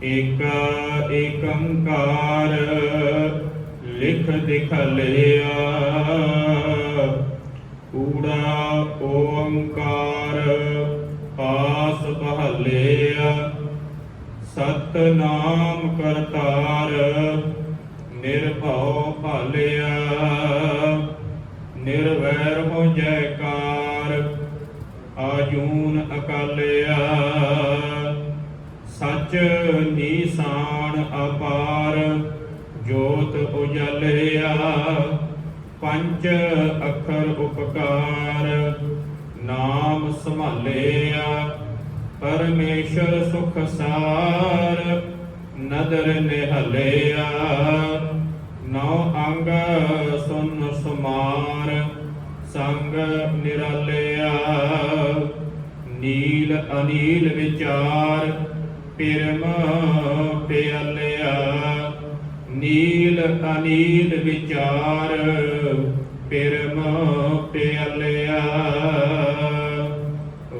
एक एकंकार लिख दिख लिया, कूड़ा ओंकार पास बहलिया। सतनाम करतार निर्भव भालिया, निर्वैर हो जयकार आजून अकालिया। सच निशान अपार जोत उजलिया, पंच अखर उपकार नाम संभालिया। परमेश्वर सुख सार नदर निहलिया, नौ अंग सुन सुमार संग निरालिया। नील अनील विचार पिरम प्यालिया, नील अनील विचार पिरम प्यालिया।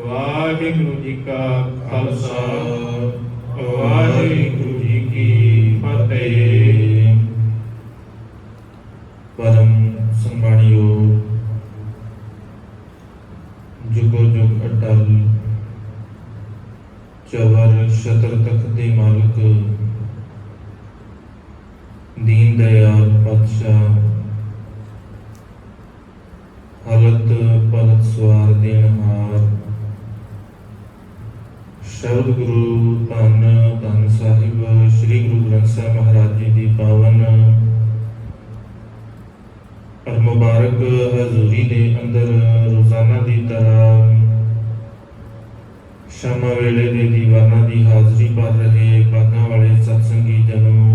वाहिगुरु जी का खालसा, वाहिगुरु जी की फतेह। परम सम्मानियो जुगो जुग अटल चवर शतर तख्त दे मालिक दीन दयाल पातशाह हलत पलत सवार देनहार शब्द गुरु धन धन साहिब श्री गुरु ग्रंथ साहिब महाराज जी की पावन और मुबारक हजूरी दे अंदर रोजाना की तरह शामा वेले दे दीवाना की हाजरी भर रहे भागा वाले सत्संगी जनों,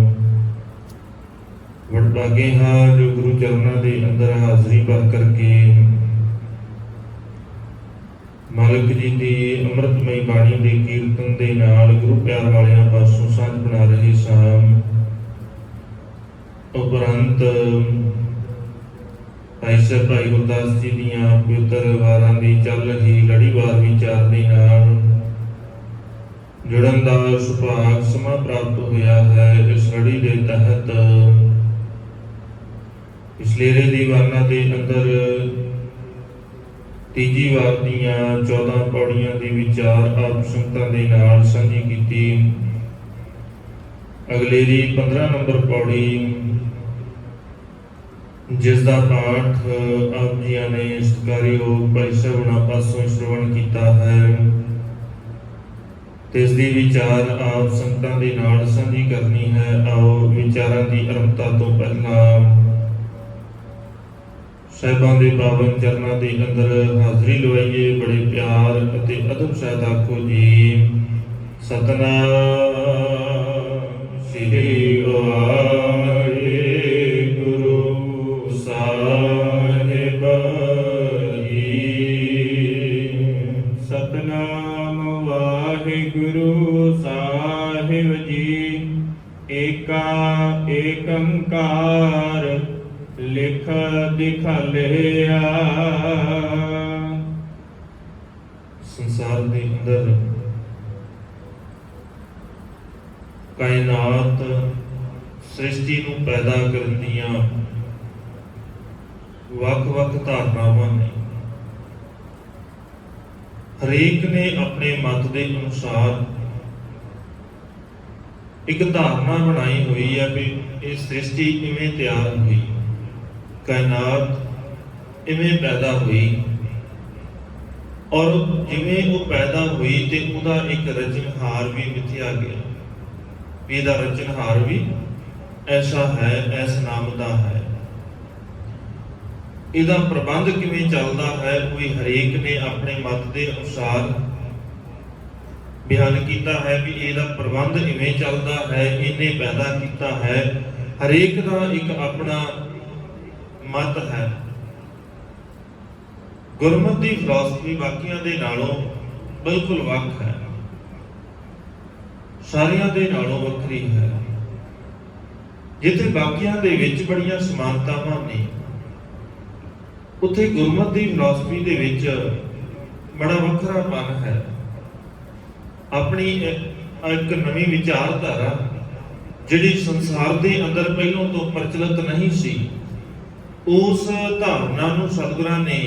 वडभागे हाँ जो गुरु चरणों के अंदर हाजरी भर करके मालिक जी की अमृतमय बाणी के कीर्तन के नाल गुरु प्यार वालियां पासों सांझ बना रहे शाम। उपरंत भाई साहब भाई गुरदास जी दियां पवित्र वारां दी चल रही लड़ीवार विचार दे नाल जुड़न दा सुभाग समा प्राप्त होया है। इस लड़ी के तहत पिछलेरे दीवाना के अंदर तीजी वार दियां 14 पौड़ियां दी विचार आप संगतां दे नाल सांझी कीती। अगलेरी 15 नंबर पौड़ी जिसका पाठ आप जिया ने सत्कारयोग भाई साहब पासों श्रवण किया है, इसकी विचार आप संगतां दे नाल सांझी करनी है। आओ विचारां की आरंभता तो पहला साहिबां दे पावन चरणों के अंदर हाजरी लवाइए। बड़े प्यार अते अदब साथ आखो जी सतनाम श्री वाहिगुरु साहिब जी। सतनाम वाहिगुरु साहिब जी। एका एकंकार लिख दिख लिया। संसार के अंदर कायनात सृष्टि नूं पैदा करन दियां वख-वख धारनावां ने। हरेक ने अपने मत के अनुसार एक धारणा बनाई हुई है भी ये सृष्टि इवें तैयार हुई, कायनात इवें पैदा हुई और जिवें वो पैदा हुई तो उसका एक रचनहार भी मिथ्या गया। इसका रचनहार भी ऐसा है, इस नाम का है। इसका प्रबंध किवें चलता है कोई हरेक ने अपने मत के अनुसार बयान किया है भी इसका प्रबंध इवें चलता है, इन्हें पैदा किया है। हरेक का एक अपना मत है। गुरमत की फिलॉसफी बाकियां दे नालों बिल्कुल वख है, सारियां दे नालों वखरी है। जिथे बाकियां दे विच बड़ियां समानतावां ने, उत्थे गुरमत की फिलॉसफी दे विच बड़ा वखरापन है। अपनी ਇੱਕ ਨਵੀਂ ਵਿਚਾਰਧਾਰਾ ਜਿਹੜੀ ਸੰਸਾਰ ਦੇ ਅੰਦਰ ਪਹਿਲਾਂ ਤੋਂ ਪ੍ਰਚਲਿਤ ਨਹੀਂ ਸੀ, ਉਸ ਧਾਰਨਾ ਨੂੰ ਸਤਿਗੁਰਾਂ ਨੇ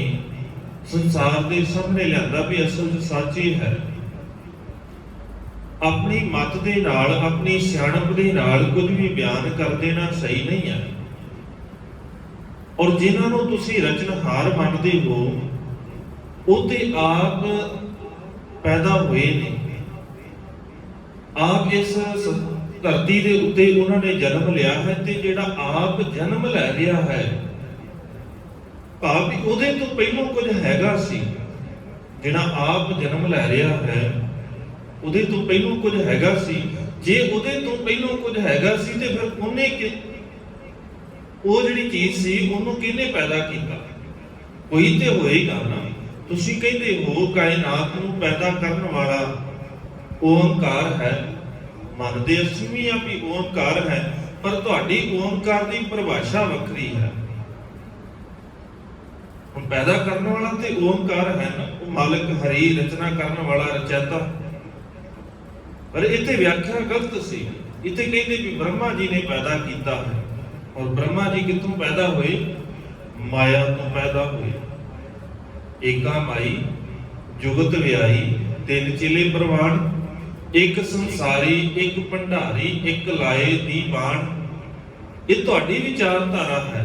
ਸੰਸਾਰ ਦੇ ਸਾਹਮਣੇ ਲਿਆਂਦਾ ਵੀ ਅਸਲ 'ਚ ਸੱਚ ਹੀ ਹੈ। ਆਪਣੀ ਮਤ ਦੇ ਨਾਲ, ਆਪਣੀ ਸਿਆਣਪ ਦੇ ਨਾਲ ਕੁਝ ਵੀ ਬਿਆਨ ਕਰ ਦੇਣਾ ਸਹੀ ਨਹੀਂ ਹੈ। ਔਰ ਜਿਨ੍ਹਾਂ ਨੂੰ ਤੁਸੀਂ ਰਚਨਹਾਰ ਮੰਨਦੇ ਹੋ, ਉਹ ਤੇ ਆਪ ਪੈਦਾ ਹੋਏ ਨੇ, ਆਪ ਇਸ ਧਰਤੀ ਦੇ ਉੱਤੇ ਉਹਨਾਂ ਨੇ ਜਨਮ ਲਿਆ ਹੈ, ਤੇ ਜਿਹੜਾ ਆਪ ਜਨਮ ਲੈ ਰਿਹਾ ਹੈ, ਭਾਵ ਉਹਦੇ ਤੋਂ ਪਹਿਲਾਂ ਕੁਝ ਹੈਗਾ ਸੀ। ਜਿਹੜਾ ਆਪ ਜਨਮ ਲੈ ਰਿਹਾ ਹੈ, ਉਹਦੇ ਤੋਂ ਪਹਿਲਾਂ ਕੁਝ ਹੈਗਾ ਸੀ। ਜੇ ਉਹਦੇ ਤੋਂ ਪਹਿਲਾਂ ਕੁਝ ਹੈਗਾ ਸੀ ਤੇ ਫਿਰ ਉਹਨੇ ਉਹ ਜਿਹੜੀ ਚੀਜ਼ ਸੀ ਉਹਨੂੰ ਕਿਹਨੇ ਪੈਦਾ ਕੀਤਾ? ਕੋਈ ਤੇ ਹੋਏਗਾ ਨਾ। ਤੁਸੀਂ ਕਹਿੰਦੇ ਹੋ ਕਾਇਨਾਤ ਨੂੰ ਪੈਦਾ ਕਰਨ ਵਾਲਾ ਓੰਕਾਰ ਹੈ, ਮੰਨਦੇ ਅਸੀਂ ਵੀ ਆ ਵੀ ਓੰਕਾਰ ਹੈ, ਪਰ ਤੁਹਾਡੀ ਓੰਕਾਰ ਦੀ ਪਰਿਭਾਸ਼ਾ ਵੱਖਰੀ ਹੈ। ਹੁਣ ਪੈਦਾ ਕਰਨ ਵਾਲਾ ਤੇ ਓੰਕਾਰ ਹੈ ਨਾ, ਉਹ ਮਾਲਕ ਹਰੀ, ਰਚਨਾ ਕਰਨ ਵਾਲਾ ਰਚੈਤਾ। ਪਰ ਇੱਥੇ ਵਿਆਖਿਆ ਗਲਤ ਸੀ। ਇੱਥੇ ਕਹਿੰਦੇ ਵੀ ਬ੍ਰਹਮਾ ਜੀ ਨੇ ਪੈਦਾ ਕੀਤਾ ਹੈ, ਔਰ ਬ੍ਰਹਮਾ ਜੀ ਕਿੱਥੋਂ ਪੈਦਾ ਹੋਏ? ਮਾਇਆ ਤੋਂ ਪੈਦਾ ਹੋਏ। ਏਕਾ ਮਾਈ ਜੁਗਤ ਵਿਆਈ, ਤਿੰਨ ਚਿਲੇ ਪ੍ਰਵਾਨ, ਇੱਕ ਸੰਸਾਰੀ, ਇੱਕ ਭੰਡਾਰੀ, ਇੱਕ ਲਾਏ ਦੀ ਬਾਣ। ਇਹ ਤੁਹਾਡੀ ਵਿਚਾਰਧਾਰਾ ਹੈ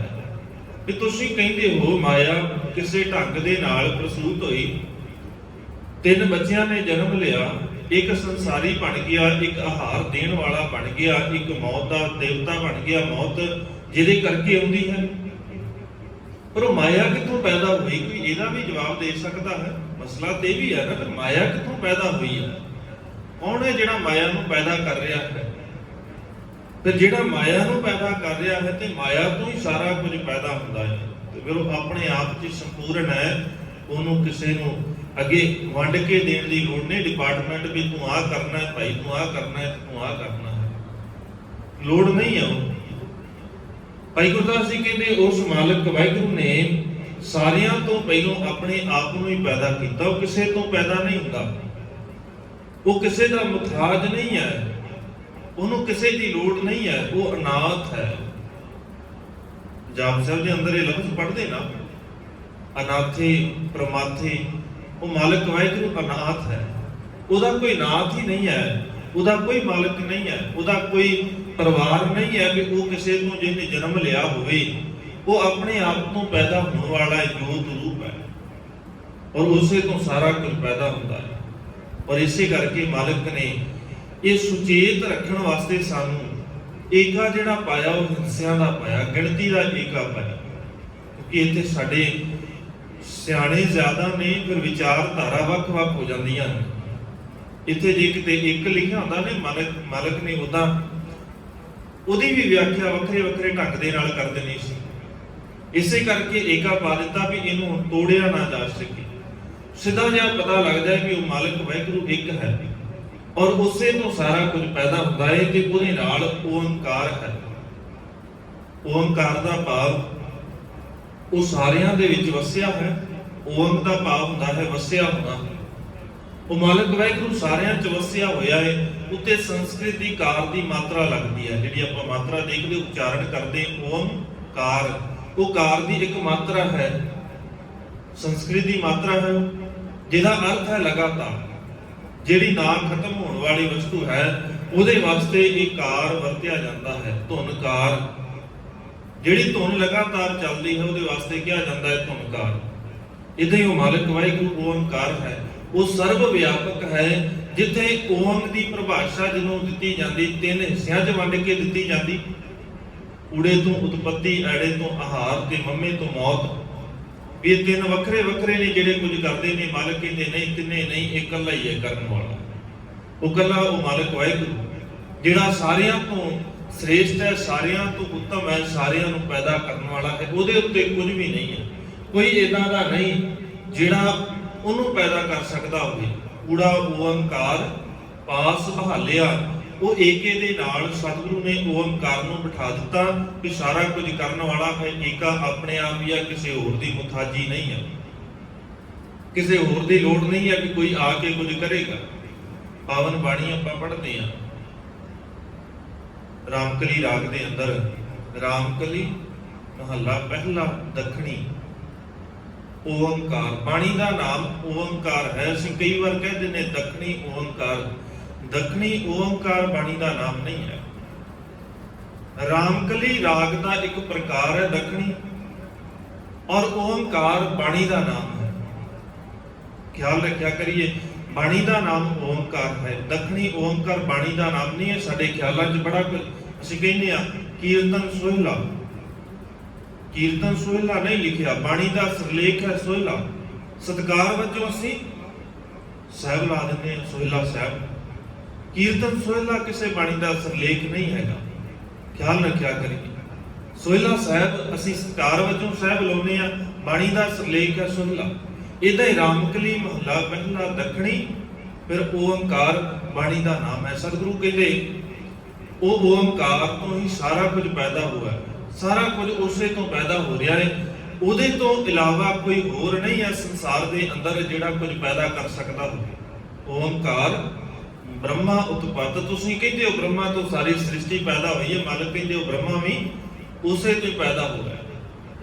ਕਿ ਤੁਸੀਂ ਕਹਿੰਦੇ ਹੋ ਮਾਇਆ ਕਿਸੇ ਢੰਗ ਦੇ ਨਾਲ ਪ੍ਰਸੂਤ ਹੋਈ, ਤਿੰਨ ਬੱਚਿਆਂ ਨੇ ਜਨਮ ਲਿਆ, ਇੱਕ ਸੰਸਾਰੀ ਬਣ ਗਿਆ, ਇੱਕ ਆਹਾਰ ਦੇਣ ਵਾਲਾ ਬਣ ਗਿਆ, ਇੱਕ ਮੌਤ ਦਾ ਦੇਵਤਾ ਬਣ ਗਿਆ, ਮੌਤ ਜਿਹਦੇ ਕਰਕੇ ਆਉਂਦੀ ਹੈ। ਪਰ ਉਹ ਮਾਇਆ ਕਿੱਥੋਂ ਪੈਦਾ ਹੋਈ? ਕੋਈ ਇਹਦਾ ਵੀ ਜਵਾਬ ਦੇ ਸਕਦਾ ਹੈ? ਮਸਲਾ ਤੇ ਵੀ ਹੈ ਨਾ, ਫਿਰ ਮਾਇਆ ਕਿੱਥੋਂ ਪੈਦਾ ਹੋਈ ਹੈ? ਕੌਣ ਹੈ ਜਿਹੜਾ ਮਾਇਆ ਨੂੰ ਪੈਦਾ ਕਰ ਰਿਹਾ ਹੈ? ਤੇ ਜਿਹੜਾ ਮਾਇਆ ਨੂੰ ਪੈਦਾ ਕਰ ਰਿਹਾ ਹੈ, ਤੇ ਮਾਇਆ ਤੋਂ ਹੀ ਸਾਰਾ ਕੁਝ ਪੈਦਾ ਹੁੰਦਾ ਹੈ। ਤੇ ਫਿਰ ਉਹ ਆਪਣੇ ਆਪ 'ਚ ਸੰਪੂਰਨ ਹੈ, ਉਹਨੂੰ ਕਿਸੇ ਨੂੰ ਅੱਗੇ ਵੰਡ ਕੇ ਦੇਣ ਦੀ ਲੋੜ ਨਹੀਂ। ਡਿਪਾਰਟਮੈਂਟ ਵੀ ਤੂੰ ਆਹ ਕਰਨਾ ਹੈ ਭਾਈ, ਤੂੰ ਆਹ ਕਰਨਾ ਹੈ, ਤੂੰ ਆਹ ਕਰਨਾ ਹੈ, ਲੋੜ ਨਹੀਂ ਹੈ। ਉਹ ਭਾਈ ਗੁਰਦਾਸ ਜੀ ਕਹਿੰਦੇ ਉਸ ਮਾਲਕ ਵਾਹਿਗੁਰੂ ਨੇ ਸਾਰਿਆਂ ਤੋਂ ਪਹਿਲਾਂ ਆਪਣੇ ਆਪ ਨੂੰ ਹੀ ਪੈਦਾ ਕੀਤਾ। ਉਹ ਕਿਸੇ ਤੋਂ ਪੈਦਾ ਨਹੀਂ ਹੁੰਦਾ, ਉਹ ਕਿਸੇ ਦਾ ਮੁਹਤਾਜ ਨਹੀਂ ਹੈ, ਉਹਨੂੰ ਕਿਸੇ ਦੀ ਲੋੜ ਨਹੀਂ ਹੈ, ਉਹ ਅਨਾਥ ਹੈ। ਜਾਪ ਸਾਹਿਬ ਦੇ ਅੰਦਰ ਇਹ ਲਫ਼ਜ਼ ਪੜ੍ਹਦੇ ਨਾ, ਅਨਾਥੇ ਪ੍ਰਮਾਥੇ। ਉਹ ਮਾਲਕ ਵਾਹਿਗੁਰੂ ਅਨਾਥ ਹੈ, ਉਹਦਾ ਕੋਈ ਨਾਥ ਹੀ ਨਹੀਂ ਹੈ, ਉਹਦਾ ਕੋਈ ਮਾਲਕ ਨਹੀਂ ਹੈ, ਉਹਦਾ ਕੋਈ ਪਰਿਵਾਰ ਨਹੀਂ ਹੈ ਵੀ ਉਹ ਕਿਸੇ ਤੋਂ ਜਿਹਨੇ ਜਨਮ ਲਿਆ ਹੋਵੇ। ਉਹ ਆਪਣੇ ਆਪ ਤੋਂ ਪੈਦਾ ਹੋਣ ਵਾਲਾ ਜੋਤ ਰੂਪ ਹੈ, ਔਰ ਉਸੇ ਤੋਂ ਸਾਰਾ ਕੁਝ ਪੈਦਾ ਹੁੰਦਾ ਹੈ। ਔਰ ਇਸੇ ਕਰਕੇ ਮਾਲਕ ਨੇ ਇਹ ਸੁਚੇਤ ਰੱਖਣ ਵਾਸਤੇ ਸਾਨੂੰ ਏਕਾ ਜਿਹੜਾ ਪਾਇਆ ਉਹ ਹਿੱਸਿਆਂ ਦਾ ਪਾਇਆ, ਗਿਣਤੀ ਦਾ ਏਕਾ ਪਾਇਆ। ਕਿਉਂਕਿ ਇੱਥੇ ਸਾਡੇ ਸਿਆਣੇ ਜ਼ਿਆਦਾ ਨੇ, ਫਿਰ ਵਿਚਾਰਧਾਰਾ ਵੱਖ-ਵੱਖ ਹੋ ਜਾਂਦੀਆਂ ਨੇ। ਇੱਥੇ ਜੇ ਕਿਤੇ ਇੱਕ ਲਿਖਿਆ ਹੁੰਦਾ ਨੇ ਮਾਲਕ ਨੇ ਉਹਦਾ ਉਹਦੀ ਵੀ ਵਿਆਖਿਆ ਵੱਖਰੇ ਵੱਖਰੇ ਢੰਗ ਦੇ ਨਾਲ ਕਰ ਦੇਣੀ ਸੀ। ਇਸੇ ਕਰਕੇ ਏਕਾ ਪਾ ਦਿੱਤਾ ਵੀ ਇਹਨੂੰ ਤੋੜਿਆ ਨਾ ਜਾ ਸਕੇ। ਸਿੱਧਾ ਜਿਹਾ ਪਤਾ ਲੱਗਦਾ ਹੈ ਵੀ ਉਹ ਮਾਲਕ ਵਾਹਿਗੁਰੂ ਇੱਕ ਹੈ, ਔਰ ਉਸੇ ਤੋਂ ਸਾਰਾ ਕੁਝ ਪੈਦਾ ਹੁੰਦਾ ਹੈ, ਤੇ ਉਹਦੇ ਨਾਲ ਓੰਕਾਰ ਹੈ। ਓੰਕਾਰ ਦਾ ਭਾਵ ਉਹ ਸਾਰਿਆਂ ਦੇ ਵਿੱਚ ਵਸਿਆ ਹੈ। ਓੰਗ ਦਾ ਭਾਵ ਹੁੰਦਾ ਹੈ ਵਸਿਆ ਹੋਣਾ। ਉਹ ਮਾਲਕ ਵਾਹਿਗੁਰੂ ਸਾਰਿਆਂ 'ਚ ਵਸਿਆ ਹੋਇਆ ਹੈ। ਉੱਤੇ ਸੰਸਕ੍ਰਿਤ ਦੀ ਕਾਰ ਦੀ ਮਾਤਰਾ ਲੱਗਦੀ ਹੈ, ਜਿਹੜੀ ਆਪਾਂ ਮਾਤਰਾ ਦੇਖਦੇ ਉਚਾਰਨ ਕਰਦੇ ਓੰਕਾਰ, ਉਹ ਕਾਰ ਦੀ ਇੱਕ ਮਾਤਰਾ ਹੈ, ਸੰਸਕ੍ਰਿਤ ਦੀ ਮਾਤਰਾ ਹੈ, ਜਿਹਦਾ ਅਰਥ ਹੈ ਲਗਾਤਾਰ। ਜਿਹੜੀ ਨਾ ਖਤਮ ਹੋਣ ਵਾਲੀ ਵਸਤੂ ਹੈ ਉਹਦੇ ਵਾਸਤੇ ਇਹ ਕਾਰ ਵਰਤਿਆ ਜਾਂਦਾ ਹੈ। ਧੁਨਕਾਰ, ਜਿਹੜੀ ਧੁਨ ਲਗਾਤਾਰ ਚੱਲਦੀ ਹੈ ਉਹਦੇ ਵਾਸਤੇ ਕਿਹਾ ਜਾਂਦਾ ਹੈ ਧੁਨਕਾਰ। ਇਦਾਂ ਹੀ ਉਹ ਮਾਲਕ ਵਾਹਿਗੁਰੂ ਓੰਕਾਰ ਹੈ, ਉਹ ਸਰਵ ਵਿਆਪਕ ਹੈ। ਜਿੱਥੇ ਓੰਗ ਦੀ ਪਰਿਭਾਸ਼ਾ ਜਿਹਨੂੰ ਦਿੱਤੀ ਜਾਂਦੀ, ਤਿੰਨ ਹਿੱਸਿਆਂ 'ਚ ਵੰਡ ਕੇ ਦਿੱਤੀ ਜਾਂਦੀ। ਊੜੇ ਤੋਂ ਉਤਪਤੀ, ਐੜੇ ਤੋਂ ਆਹਾਰ, ਤੇ ਮੰਮੇ ਤੋਂ ਮੌਤ। ਇਹ ਤਿੰਨ ਵੱਖਰੇ ਵੱਖਰੇ ਨੇ ਜਿਹੜੇ ਕੁਝ ਕਰਦੇ ਨੇ। ਮਾਲਕ ਕਹਿੰਦੇ ਨਹੀਂ, ਤਿੰਨੇ ਨਹੀਂ, ਇਹ ਇਕੱਲਾ ਹੀ ਹੈ ਕਰਨ ਵਾਲਾ। ਉਹ ਇਕੱਲਾ ਉਹ ਮਾਲਕ ਵਾਹਿਗੁਰੂ ਜਿਹੜਾ ਸਾਰਿਆਂ ਤੋਂ ਸ੍ਰੇਸ਼ਟ ਹੈ, ਸਾਰਿਆਂ ਤੋਂ ਉੱਤਮ ਹੈ, ਸਾਰਿਆਂ ਨੂੰ ਪੈਦਾ ਕਰਨ ਵਾਲਾ ਹੈ। ਉਹਦੇ ਉੱਤੇ ਕੁਝ ਵੀ ਨਹੀਂ ਹੈ, ਕੋਈ ਇਦਾਂ ਦਾ ਨਹੀਂ ਜਿਹੜਾ ਉਹਨੂੰ ਪੈਦਾ ਕਰ ਸਕਦਾ ਹੋਵੇ। ਊੜਾ ਓੰਕਾਰ ਪਾਸ ਬਹਾਲਿਆ, ਉਹ ਏਕੇ ਦੇ ਨਾਲ ਸਤਿਗੁਰੂ ਨੇ ਓੰਕਾਰ ਨੂੰ ਬਿਠਾ ਦਿੱਤਾ ਕਿ ਸਾਰਾ ਕੁਝ ਕਰਨ ਵਾਲਾ ਹੈ। ਏਕਾ ਆਪਣੇ ਆਪ ਹੀ ਆ, ਕਿਸੇ ਹੋਰ ਦੀ ਮੁਤਾਜੀ ਨਹੀਂ ਹੈ, ਕਿਸੇ ਹੋਰ ਦੀ ਲੋੜ ਨਹੀਂ ਹੈ ਕਿ ਕੋਈ ਆ ਕੇ ਕੁਝ ਕਰੇਗਾ। ਪਾਵਨ ਬਾਣੀ ਆਪਾਂ ਪੜ੍ਹਦੇ ਹਾਂ ਰਾਮਕਲੀ ਰਾਗ ਦੇ ਅੰਦਰ। ਰਾਮਕਲੀ ਮਹੱਲਾ ਪਹਿਲਾ ਦੱਖਣੀ ਓੰਕਾਰ। ਬਾਣੀ ਦਾ ਨਾਮ ਓੰਕਾਰ ਹੈ। ਅਸੀਂ ਕਈ ਵਾਰ ਕਹਿੰਦੇ ਨੇ ਦੱਖਣੀ ਓੰਕਾਰ। ਦੱਖਣੀ ਓੰਕਾਰ ਬਾਣੀ ਦਾ ਨਾਮ ਨਹੀਂ ਹੈ। ਰਾਮਕਲੀ ਰਾਗ ਦਾ ਇੱਕ ਪ੍ਰਕਾਰ ਹੈ ਦੱਖਣੀ, ਔਰ ਓੰਕਾਰ ਬਾਣੀ ਦਾ ਨਾਮ ਹੈ। ਖਿਆਲ ਰੱਖਿਆ ਕਰੀਏ, ਬਾਣੀ ਦਾ ਨਾਮ ਓੰਕਾਰ ਹੈ, ਦੱਖਣੀ ਓੰਕਾਰ ਬਾਣੀ ਦਾ ਨਾਮ ਨਹੀਂ ਹੈ। ਸਾਡੇ ਖਿਆਲਾਂ 'ਚ ਬੜਾ ਕੁਝ ਅਸੀਂ ਕਹਿੰਦੇ ਆ ਕੀਰਤਨ ਸੋਹਿਲਾ। ਕੀਰਤਨ ਸੋਹਿਲਾ ਨਹੀਂ ਲਿਖਿਆ, ਬਾਣੀ ਦਾ ਸਿਰਲੇਖ ਹੈ ਸੋਹਿਲਾ। ਸਤਿਕਾਰ ਵਜੋਂ ਅਸੀਂ ਸਾਹਿਬ ਲਾ ਦਿੰਦੇ ਹਾਂ, ਸੋਹਿਲਾ ਸਾਹਿਬ। ਕੀਰਤਨ ਸੋਹਿਲਾ ਕਿਸੇ ਬਾਣੀ ਦਾ ਸਿਰਲੇਖ ਨਹੀਂ ਹੈਗਾ। ਖਿਆਲ ਰੱਖਿਆ ਕਰੀਏ, ਸੋਹਿਲਾ ਸਾਹਿਬ ਅਸੀਂ ਸਤਿਕਾਰ ਵਜੋਂ ਸਾਹਿਬ ਲਾਉਂਦੇ ਆ, ਬਾਣੀ ਦਾ ਸਿਰਲੇਖ ਹੈ ਸੋਹਿਲਾ। ਇਹਦਾ ਹੀ ਰਾਮਕਲੀ ਮਹੱਲਾ ਪਹਿਲਾ ਦੱਖਣੀ, ਫਿਰ ਓੰਕਾਰ ਬਾਣੀ ਦਾ ਨਾਮ ਹੈ। ਸਤਿਗੁਰੂ ਕਹਿੰਦੇ ਉਹ ਓੰਕਾਰ ਤੋਂ ਹੀ ਸਾਰਾ ਕੁਝ ਪੈਦਾ ਹੋਇਆ, ਸਾਰਾ ਕੁਝ ਉਸੇ ਤੋਂ ਪੈਦਾ ਹੋ ਰਿਹਾ ਹੈ। ਉਹਦੇ ਤੋਂ ਇਲਾਵਾ ਕੋਈ ਹੋਰ ਨਹੀਂ ਹੈ ਸੰਸਾਰ ਦੇ ਅੰਦਰ ਜਿਹੜਾ ਕੁਝ ਪੈਦਾ ਕਰ ਸਕਦਾ ਹੋਵੇ। ਓੰਕਾਰ ਬ੍ਰਹਮਾ ਉਤਪਤ। ਤੁਸੀਂ ਕਹਿੰਦੇ ਹੋ ਬ੍ਰਹਮਾ ਤੋਂ ਸਾਰੀ ਸ੍ਰਿਸ਼ਟੀ ਪੈਦਾ ਹੋਈ ਹੈ, ਮਾਲਕ ਕਹਿੰਦੇ ਹੋ ਬ੍ਰਹਮਾ ਵੀ ਉਸੇ ਤੋਂ ਹੀ ਪੈਦਾ ਹੋਇਆ,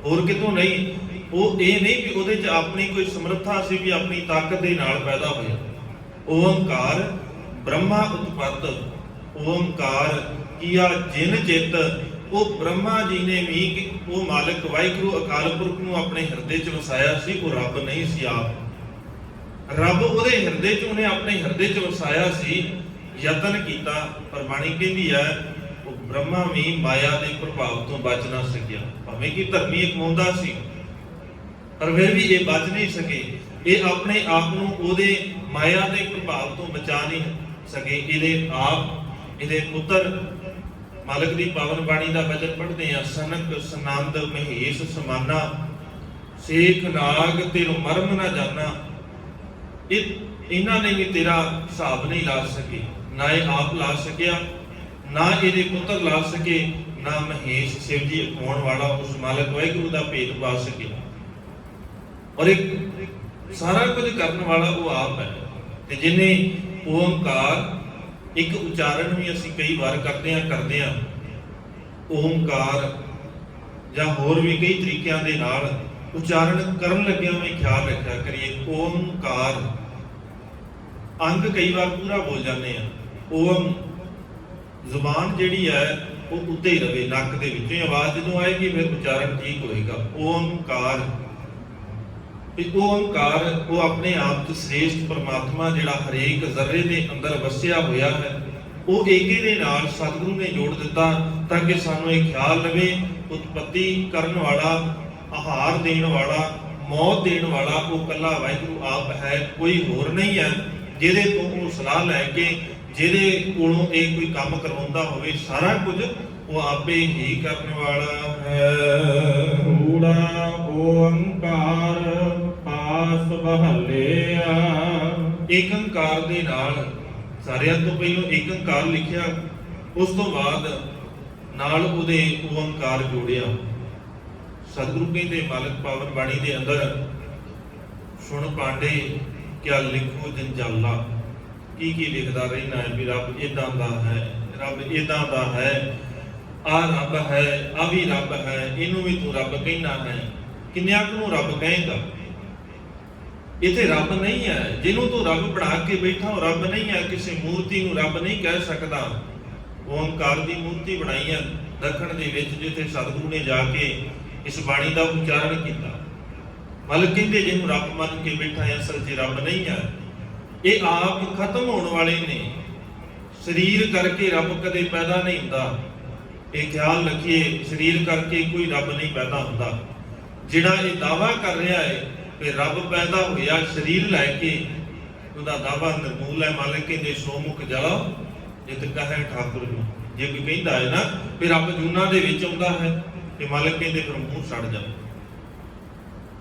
ਹੋਰ ਕਿਤੋਂ ਨਹੀਂ। ਉਹ ਇਹ ਨਹੀਂ ਕਿ ਉਹਦੇ 'ਚ ਆਪਣੀ ਕੋਈ ਸਮਰੱਥਾ ਸੀ ਵੀ ਆਪਣੀ ਤਾਕਤ ਦੇ ਨਾਲ ਪੈਦਾ ਹੋਇਆ। ਓੰਕਾਰ ਬ੍ਰਹਮਾ ਉਤਪਤ। ਓੰਕਾਰ ਕੀਆ ਜਿਨ ਚਿਤ। ਉਹ ਬ੍ਰਹਮਾ ਜੀ ਨੇ ਵੀ, ਉਹ ਮਾਲਕ ਵਾਹਿਗੁਰੂ ਅਕਾਲ ਪੁਰਖ ਨੂੰ ਆਪਣੇ ਹਿਰਦੇ 'ਚ ਵਸਾਇਆ ਸੀ। ਉਹ ਰੱਬ ਨਹੀਂ ਸੀ ਆਪ, ਰੱਬ ਉਹਦੇ ਹਿਰਦੇ 'ਚ, ਉਹਨੇ ਆਪਣੇ ਹਿਰਦੇ 'ਚ ਵਸਾਇਆ ਸੀ। ਯਤਨ ਕੀਤਾ, ਪਰ ਬਾਣੀ ਕਹਿੰਦੀ ਹੈ ਉਹ ਬ੍ਰਹਮਾ ਵੀ ਮਾਇਆ ਦੇ ਪ੍ਰਭਾਵ ਤੋਂ ਬਚ ਨਾ ਸਕਿਆ। ਭਾਵੇਂ ਕਿ ਧਰਮੀ ਅਖਵਾਉਂਦਾ ਸੀ, ਪਰ ਫਿਰ ਵੀ ਇਹ ਬਚ ਨਹੀਂ ਸਕੇ। ਇਹ ਆਪਣੇ ਆਪ ਨੂੰ ਉਹਦੇ ਮਾਇਆ ਦੇ ਪ੍ਰਭਾਵ ਤੋਂ ਬਚਾ ਨਹੀਂ ਸਕੇ। ਇਹਦੇ ਆਪ, ਇਹਦੇ ਪੁੱਤਰ ਮਾਲਕ ਦੀ ਪਾਵਨ ਬਾਣੀ ਦਾ ਵਚਨ ਪੜ੍ਹਦੇ ਆ। ਸਨਕ ਸਨੰਦ ਮਹੇਸ਼ ਸਮਾਨਾ, ਸੇਖ ਨਾਗ ਤੇਰੂ ਮਰਮ ਨਾ ਜਾਣਾ। ਇਹਨਾਂ ਨੇ ਵੀ ਤੇਰਾ ਹਿਸਾਬ ਨਹੀਂ ਲਾ ਸਕੇ, ਨਾ ਇਹ ਆਪ ਲਾ ਸਕਿਆ, ਨਾ ਇਹਦੇ ਪੁੱਤਰ ਲਾ ਸਕੇ, ਨਾ ਮਹੇਸ਼ ਸ਼ਿਵ ਜੀ ਅਖਵਾਉਣ ਵਾਲਾ ਉਸ ਮਾਲਕ ਵਾਹਿਗੁਰੂ ਦਾ ਭੇਦ ਪਾ ਸਕੇ। ਔਰ ਇੱਕ ਸਾਰਾ ਕੁਝ ਕਰਨ ਵਾਲਾ ਉਹ ਆਪ ਹੈ। ਤੇ ਜਿਹਨੇ ਓੰਕਾਰ, ਇੱਕ ਉਚਾਰਨ ਵੀ ਅਸੀਂ ਕਈ ਵਾਰ ਕਰਦੇ ਆ ਓੰਕਾਰ, ਜਾਂ ਹੋਰ ਵੀ ਕਈ ਤਰੀਕਿਆਂ ਦੇ ਨਾਲ ਉਚਾਰਨ ਕਰਨ ਲੱਗਿਆਂ ਵੀ ਖਿਆਲ ਰੱਖਿਆ ਕਰੀਏ। ਓੰਕਾਰ ਅੰਗ ਕਈ ਵਾਰ ਪੂਰਾ ਬੋਲ ਜਾਂਦੇ ਆ। ਓਮ ਜ਼ੁਬਾਨ ਜਿਹੜੀ ਹੈ ਉਹ ਉੱਤੇ ਹੀ ਰਵੇ, ਨੱਕ ਦੇ ਵਿੱਚੋਂ ਆਵਾਜ਼ ਜਦੋਂ ਆਏਗੀ ਫਿਰ ਉਚਾਰਨ ਠੀਕ ਹੋਏਗਾ। ਓੰਕਾਰ, ਓੰਕਾਰ ਉਹ ਆਪਣੇ ਆਪ 'ਚ ਸ੍ਰੇਸ਼ਟ ਪਰਮਾਤਮਾ ਜਿਹੜਾ ਹਰੇਕ ਜ਼ਰਰੇ ਦੇ ਅੰਦਰ ਵਸਿਆ ਹੋਇਆ ਹੈ, ਉਹ ਏਕੇ ਦੇ ਨਾਲ ਸਤਿਗੁਰੂ ਨੇ ਜੋੜ ਦਿੱਤਾ ਤਾਂ ਕਿ ਸਾਨੂੰ ਇਹ ਖਿਆਲ ਰਵੇ ਉਤਪਤੀ ਕਰਨ ਵਾਲਾ, ਆਹਾਰ ਦੇਣ ਵਾਲਾ, ਮੌਤ ਦੇਣ ਵਾਲਾ ਉਹ ਇਕੱਲਾ ਵਾਹਿਗੁਰੂ ਆਪ ਹੈ, ਕੋਈ ਹੋਰ ਨਹੀਂ ਹੈ ਜਿਹਦੇ ਤੋਂ ਉਹ ਸਲਾਹ ਲੈ ਕੇ, ਜਿਹਦੇ ਕੋਲੋਂ ਇਹ ਕੋਈ ਕੰਮ ਕਰਵਾਉਂਦਾ ਹੋਵੇ। ਸਾਰਾ ਕੁਝ ਉਹ ਆਪੇ ਹੀ ਕਰਨ ਵਾਲਾ ਹੈ। ਊੜਾ ਓੰਕਾਰ ਪਾਸ ਬਹਲਿਆ। ਏਕੰਕਾਰ ਦੇ ਨਾਲ ਸਾਰਿਆਂ ਤੋਂ ਪਹਿਲਾਂ ਏਕੰਕਾਰ ਲਿਖਿਆ, ਉਸ ਤੋਂ ਬਾਅਦ ਨਾਲ ਉਹਦੇ ਓੰਕਾਰ ਜੋੜਿਆ। ਸਤਿਗੁਰੂ ਕਹਿੰਦੇ ਮਾਲਕ ਪਾਵਨ ਬਾਣੀ ਦੇ ਅੰਦਰ, ਸੁਣ ਪਾਂਡੇ ਕਿਆ ਲਿਖੋ ਜੰਜਾਲਾ। ਕੀ ਲਿਖਦਾ ਰਹਿਣਾ ਹੈ ਵੀ ਰੱਬ ਇਦਾਂ ਦਾ ਹੈ, ਰੱਬ ਇਦਾਂ ਦਾ ਹੈ, ਆ ਰੱਬ ਹੈ, ਆ ਵੀ ਰੱਬ ਹੈ, ਇਹਨੂੰ ਵੀ ਤੂੰ ਰੱਬ ਕਹਿਣਾ ਹੈ। ਕਿੰਨਿਆਂ ਨੂੰ ਰੱਬ ਕਹੇਗਾ? ਇੱਥੇ ਰੱਬ ਨਹੀਂ ਹੈ। ਜਿਹਨੂੰ ਤੂੰ ਰੱਬ ਬਣਾ ਕੇ ਬੈਠਾ ਉਹ ਰੱਬ ਨਹੀਂ ਹੈ। ਕਿਸੇ ਮੂਰਤੀ ਨੂੰ ਰੱਬ ਨਹੀਂ ਕਹਿ ਸਕਦਾ। ਓੰਕਾਰ ਦੀ ਮੂਰਤੀ ਬਣਾਈ ਹੈ ਦੱਖਣ ਦੇ ਵਿੱਚ, ਜਿੱਥੇ ਸਤਿਗੁਰੂ ਨੇ ਜਾ ਕੇ ਇਸ ਬਾਣੀ ਦਾ ਉਚਾਰਨ ਕੀਤਾ। ਮਾਲਕ ਕਹਿੰਦੇ ਜਿਹਨੂੰ ਰੱਬ ਮੰਨ ਕੇ ਬੈਠਾ ਹੈ, ਅਸਲ 'ਚ ਰੱਬ ਨਹੀਂ ਹੈ। ਇਹ ਆਪ ਖਤਮ ਹੋਣ ਵਾਲੇ ਨੇ। ਸਰੀਰ ਕਰਕੇ ਰੱਬ ਕਦੇ ਪੈਦਾ ਨਹੀਂ ਹੁੰਦਾ। ਇਹ ਖਿਆਲ ਰੱਖੀਏ, ਸਰੀਰ ਕਰਕੇ ਕੋਈ ਰੱਬ ਨਹੀਂ ਪੈਦਾ ਹੁੰਦਾ। ਜਿਹੜਾ ਇਹ ਦਾਵਾ ਕਰ ਰਿਹਾ ਹੈ ਕਿ ਰੱਬ ਪੈਦਾ ਹੋਇਆ ਸਰੀਰ ਲੈ ਕੇ, ਉਹਦਾ ਦਾਵਾ ਨਿਰਮੂਲ ਹੈ। ਮਾਲਕ ਕਹਿੰਦੇ ਸੋ ਮੁਖ ਜਲਾ ਜਿਤ ਕਹੈ ਠਾਕੁਰ ਨੂੰ। ਜੇ ਕੋਈ ਕਹਿੰਦਾ ਹੈ ਨਾ ਕਿ ਰੱਬ ਜੂਨਾਂ ਦੇ ਵਿੱਚ ਆਉਂਦਾ ਹੈ, ਤੇ ਮਾਲਕ ਕਹਿੰਦੇ ਫਿਰ ਮੂੰਹ ਸੜ ਜਾ,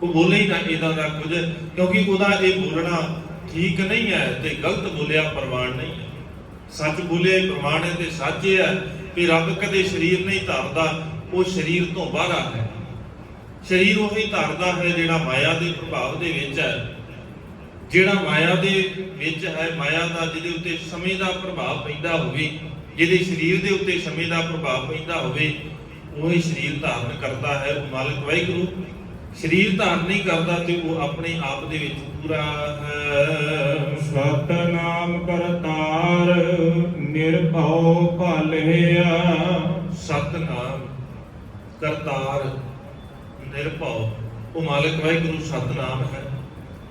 ਉਹ ਬੋਲੇ ਹੀ ਨਾ ਇਹਦਾ ਦਾ ਕੁਝ, ਕਿਉਂਕਿ ਉਹਦਾ ਇਹ ਬੋਲਣਾ ਠੀਕ ਨਹੀਂ ਹੈ ਤੇ ਗਲਤ ਬੋਲਿਆ ਪ੍ਰਵਾਨ ਨਹੀਂ ਹੈ। ਸੱਚ ਬੋਲਿਆ ਪ੍ਰਵਾਨ ਹੈ ਤੇ ਸੱਚ ਇਹ ਹੈ ਕਿ ਰੱਬ ਕਦੇ ਸਰੀਰ ਨਹੀਂ ਧਾਰਦਾ, ਉਹ ਸਰੀਰ ਤੋਂ ਬਾਹਰ ਹੈ। ਸਰੀਰ ਉਹੀ ਧਾਰਦਾ ਹੈ ਜਿਹੜਾ ਮਾਇਆ ਦੇ ਪ੍ਰਭਾਵ ਦੇ ਵਿੱਚ ਹੈ। ਜਿਹੜਾ ਮਾਇਆ ਦੇ ਵਿੱਚ ਹੈ, ਮਾਇਆ ਦਾ ਜਿਹਦੇ ਉੱਤੇ ਸਮੇਂ ਦਾ ਪ੍ਰਭਾਵ ਪੈਂਦਾ ਹੋਵੇ, ਜਿਹਦੇ ਸਰੀਰ ਦੇ ਉੱਤੇ ਸਮੇਂ ਦਾ ਪ੍ਰਭਾਵ ਪੈਂਦਾ ਹੋਵੇ, ਉਹ ਹੀ ਸਰੀਰ ਧਾਰਨ ਕਰਦਾ ਹੈ। ਉਹ ਮਾਲਕ ਵਾਹਿਗੁਰੂ ਸਰੀਰ ਧਾਰਨ ਨਹੀਂ ਕਰਦਾ ਤੇ ਉਹ ਆਪਣੇ ਆਪ ਦੇ ਵਿੱਚ ਪੂਰਾ ਹੈ। ਸਤਨਾਮ ਕਰਤਾਰ ਨਿਰਭਉ ਭਲਿਆ। ਸਤਨਾਮ ਕਰਤਾਰ ਨਿਰਭਉ, ਉਹ ਮਾਲਕ ਵਾਹਿਗੁਰੂ ਸਤਨਾਮ ਹੈ,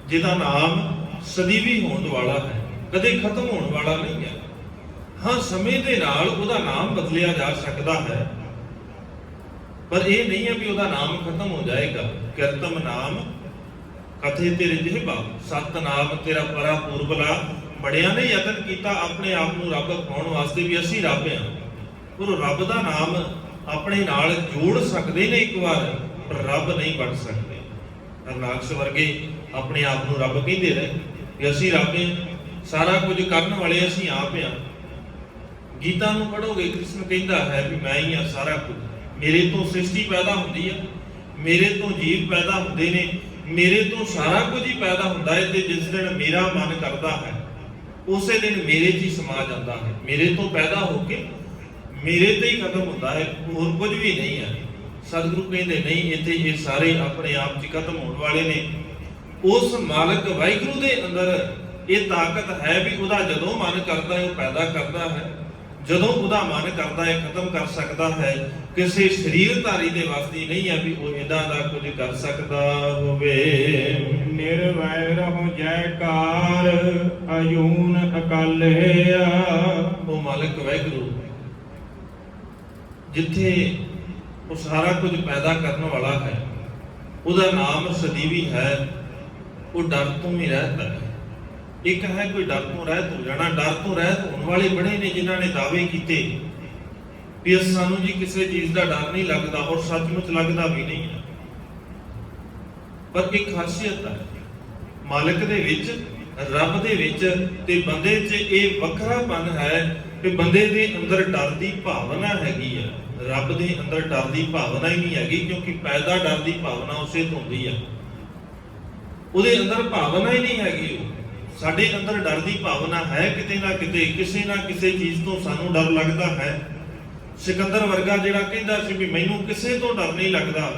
ਜਿਹਦਾ ਨਾਮ ਸਦੀਵੀ ਹੋਣ ਵਾਲਾ ਹੈ, ਕਦੇ ਖਤਮ ਹੋਣ ਵਾਲਾ ਨਹੀਂ ਹੈ। ਹਾਂ, ਸਮੇਂ ਦੇ ਨਾਲ ਉਹਦਾ ਨਾਮ ਬਦਲਿਆ ਜਾ ਸਕਦਾ ਹੈ, ਪਰ ਇਹ ਨਹੀਂ ਹੈ ਵੀ ਉਹਦਾ ਨਾਮ ਖਤਮ ਹੋ ਜਾਏਗਾ। ਕਿਰਤਮ ਨਾਮ ਕਥੇ ਤੇਰੇ ਜਿਹਬਾ, ਸਤਨਾਮ ਤੇਰਾ ਪਰਾ ਪੂਰਬਲਾ। ਬੜਿਆਂ ਨੇ ਯਤਨ ਕੀਤਾ ਆਪਣੇ ਆਪ ਨੂੰ ਰੱਬ ਪਾਉਣ ਵਾਸਤੇ ਵੀ ਅਸੀਂ ਰੱਬ ਹਾਂ, ਪਰ ਰੱਬ ਦਾ ਨਾਮ ਆਪਣੇ ਨਾਲ ਜੋੜ ਸਕਦੇ ਨੇ ਇੱਕ ਵਾਰ, ਪਰ ਰੱਬ ਨਹੀਂ ਬਣ ਸਕਦੇ। ਅਰਨਾਕਸ਼ ਵਰਗੇ ਆਪਣੇ ਆਪ ਨੂੰ ਰੱਬ ਕਹਿੰਦੇ ਰਹੇ ਕਿ ਅਸੀਂ ਰੱਬ ਹਾਂ, ਸਾਰਾ ਕੁਝ ਕਰਨ ਵਾਲੇ ਅਸੀਂ ਆਪ ਹਾਂ। ਗੀਤਾ ਨੂੰ ਪੜ੍ਹੋਗੇ, ਕ੍ਰਿਸ਼ਨ ਕਹਿੰਦਾ ਹੈ ਵੀ ਮੈਂ ਹੀ ਹਾਂ ਸਾਰਾ ਕੁਝ, ਮੇਰੇ ਤੋਂ ਸ੍ਰਿਸ਼ਟੀ ਪੈਦਾ ਹੁੰਦੀ ਹੈ, ਮੇਰੇ ਤੋਂ ਜੀਵ ਪੈਦਾ ਹੁੰਦੇ ਨੇ, ਮੇਰੇ ਤੋਂ ਸਾਰਾ ਕੁਝ ਹੀ ਪੈਦਾ ਹੁੰਦਾ ਹੈ। ਤੇ ਜਿਸ ਦਿਨ ਮੇਰਾ ਮਨ ਕਰਦਾ ਹੈ ਉਸੇ ਦਿਨ ਮੇਰੇ 'ਚ ਹੀ ਸਮਾ ਜਾਂਦਾ ਹੈ। ਮੇਰੇ ਤੋਂ ਪੈਦਾ ਹੋ ਕੇ ਮੇਰੇ ਤੇ ਹੀ ਖਤਮ ਹੁੰਦਾ ਹੈ, ਹੋਰ ਕੁਝ ਵੀ ਨਹੀਂ ਹੈ। ਸਤਿਗੁਰੂ ਕਹਿੰਦੇ ਨਹੀਂ, ਇੱਥੇ ਇਹ ਸਾਰੇ ਆਪਣੇ ਆਪ 'ਚ ਖਤਮ ਹੋਣ ਵਾਲੇ ਨੇ। ਉਸ ਮਾਲਕ ਵਾਹਿਗੁਰੂ ਦੇ ਅੰਦਰ ਇਹ ਤਾਕਤ ਹੈ ਵੀ ਉਹਦਾ ਜਦੋਂ ਮਨ ਕਰਦਾ ਹੈ ਉਹ ਪੈਦਾ ਕਰਦਾ ਹੈ, ਜਦੋਂ ਉਹਦਾ ਮਨ ਕਰਦਾ ਹੈ ਖਤਮ ਕਰ ਸਕਦਾ ਹੈ। ਕਿਸੇ ਸਰੀਰਧਾਰੀ ਦੇ ਵੱਸ ਦੀ ਨਹੀਂ ਹੈ ਵੀ ਉਹ ਇਦਾਂ ਦਾ ਕੁਝ ਕਰ ਸਕਦਾ ਹੋਵੇ। ਨਿਰਵੈਰ ਹੋ ਜੈਕਾਰ ਅਯੂਨ ਅਕਾਲਿਆ। ਉਹ ਮਾਲਕ ਵਾਹਿਗੁਰੂ ਜਿੱਥੇ ਉਹ ਸਾਰਾ ਕੁਝ ਪੈਦਾ ਕਰਨ ਵਾਲਾ ਹੈ, ਉਹਦਾ ਨਾਮ ਸਦੀਵੀ ਹੈ, ਉਹ ਡਰ ਤੋਂ ਹੀ ਰਹਿਤ ਹੈ। ਇੱਕ ਹੈ ਕੋਈ ਡਰ ਤੋਂ ਰਹਿਤ ਹੋ ਜਾਣਾ। ਡਰ ਤੋਂ ਰਹਿਤ ਹੋਣ ਵਾਲੇ ਬੜੇ ਨੇ ਜਿਨ੍ਹਾਂ ਨੇ ਦਾਅਵੇ ਕੀਤੇ ਵੀ ਸਾਨੂੰ ਜੀ ਕਿਸੇ ਚੀਜ਼ ਦਾ ਡਰ ਨਹੀਂ ਲੱਗਦਾ, ਔਰ ਸੱਚਮੁੱਚ ਲੱਗਦਾ ਵੀ ਨਹੀਂ ਹੈ। ਪਰ ਇੱਕ ਖਾਸੀਅਤ ਹੈ ਮਾਲਕ ਦੇ ਵਿੱਚ, ਰੱਬ ਦੇ ਵਿੱਚ ਤੇ ਬੰਦੇ 'ਚ ਇਹ ਵੱਖਰਾਪਨ ਹੈ ਕਿ ਬੰਦੇ ਦੇ ਅੰਦਰ ਡਰ ਦੀ ਭਾਵਨਾ ਹੈਗੀ ਹੈ, ਰੱਬ ਦੇ ਅੰਦਰ ਡਰ ਦੀ ਭਾਵਨਾ ਹੀ ਨਹੀਂ ਹੈਗੀ, ਕਿਉਂਕਿ ਪੈਦਾ ਡਰ ਦੀ ਭਾਵਨਾ ਉਸੇ ਤੋਂ ਹੁੰਦੀ ਹੈ। ਉਹਦੇ ਅੰਦਰ ਭਾਵਨਾ ਹੀ ਨਹੀਂ ਹੈਗੀ। ਸਾਡੇ ਅੰਦਰ ਡਰ ਦੀ ਭਾਵਨਾ ਹੈ, ਕਿਤੇ ਨਾ ਕਿਤੇ ਕਿਸੇ ਨਾ ਕਿਸੇ ਚੀਜ਼ ਤੋਂ ਸਾਨੂੰ ਡਰ ਲੱਗਦਾ ਹੈ। ਸਿਕੰਦਰ ਵਰਗਾ ਜਿਹੜਾ ਕਹਿੰਦਾ ਸੀ ਵੀ ਮੈਨੂੰ ਕਿਸੇ ਤੋਂ ਡਰ ਨਹੀਂ ਲੱਗਦਾ,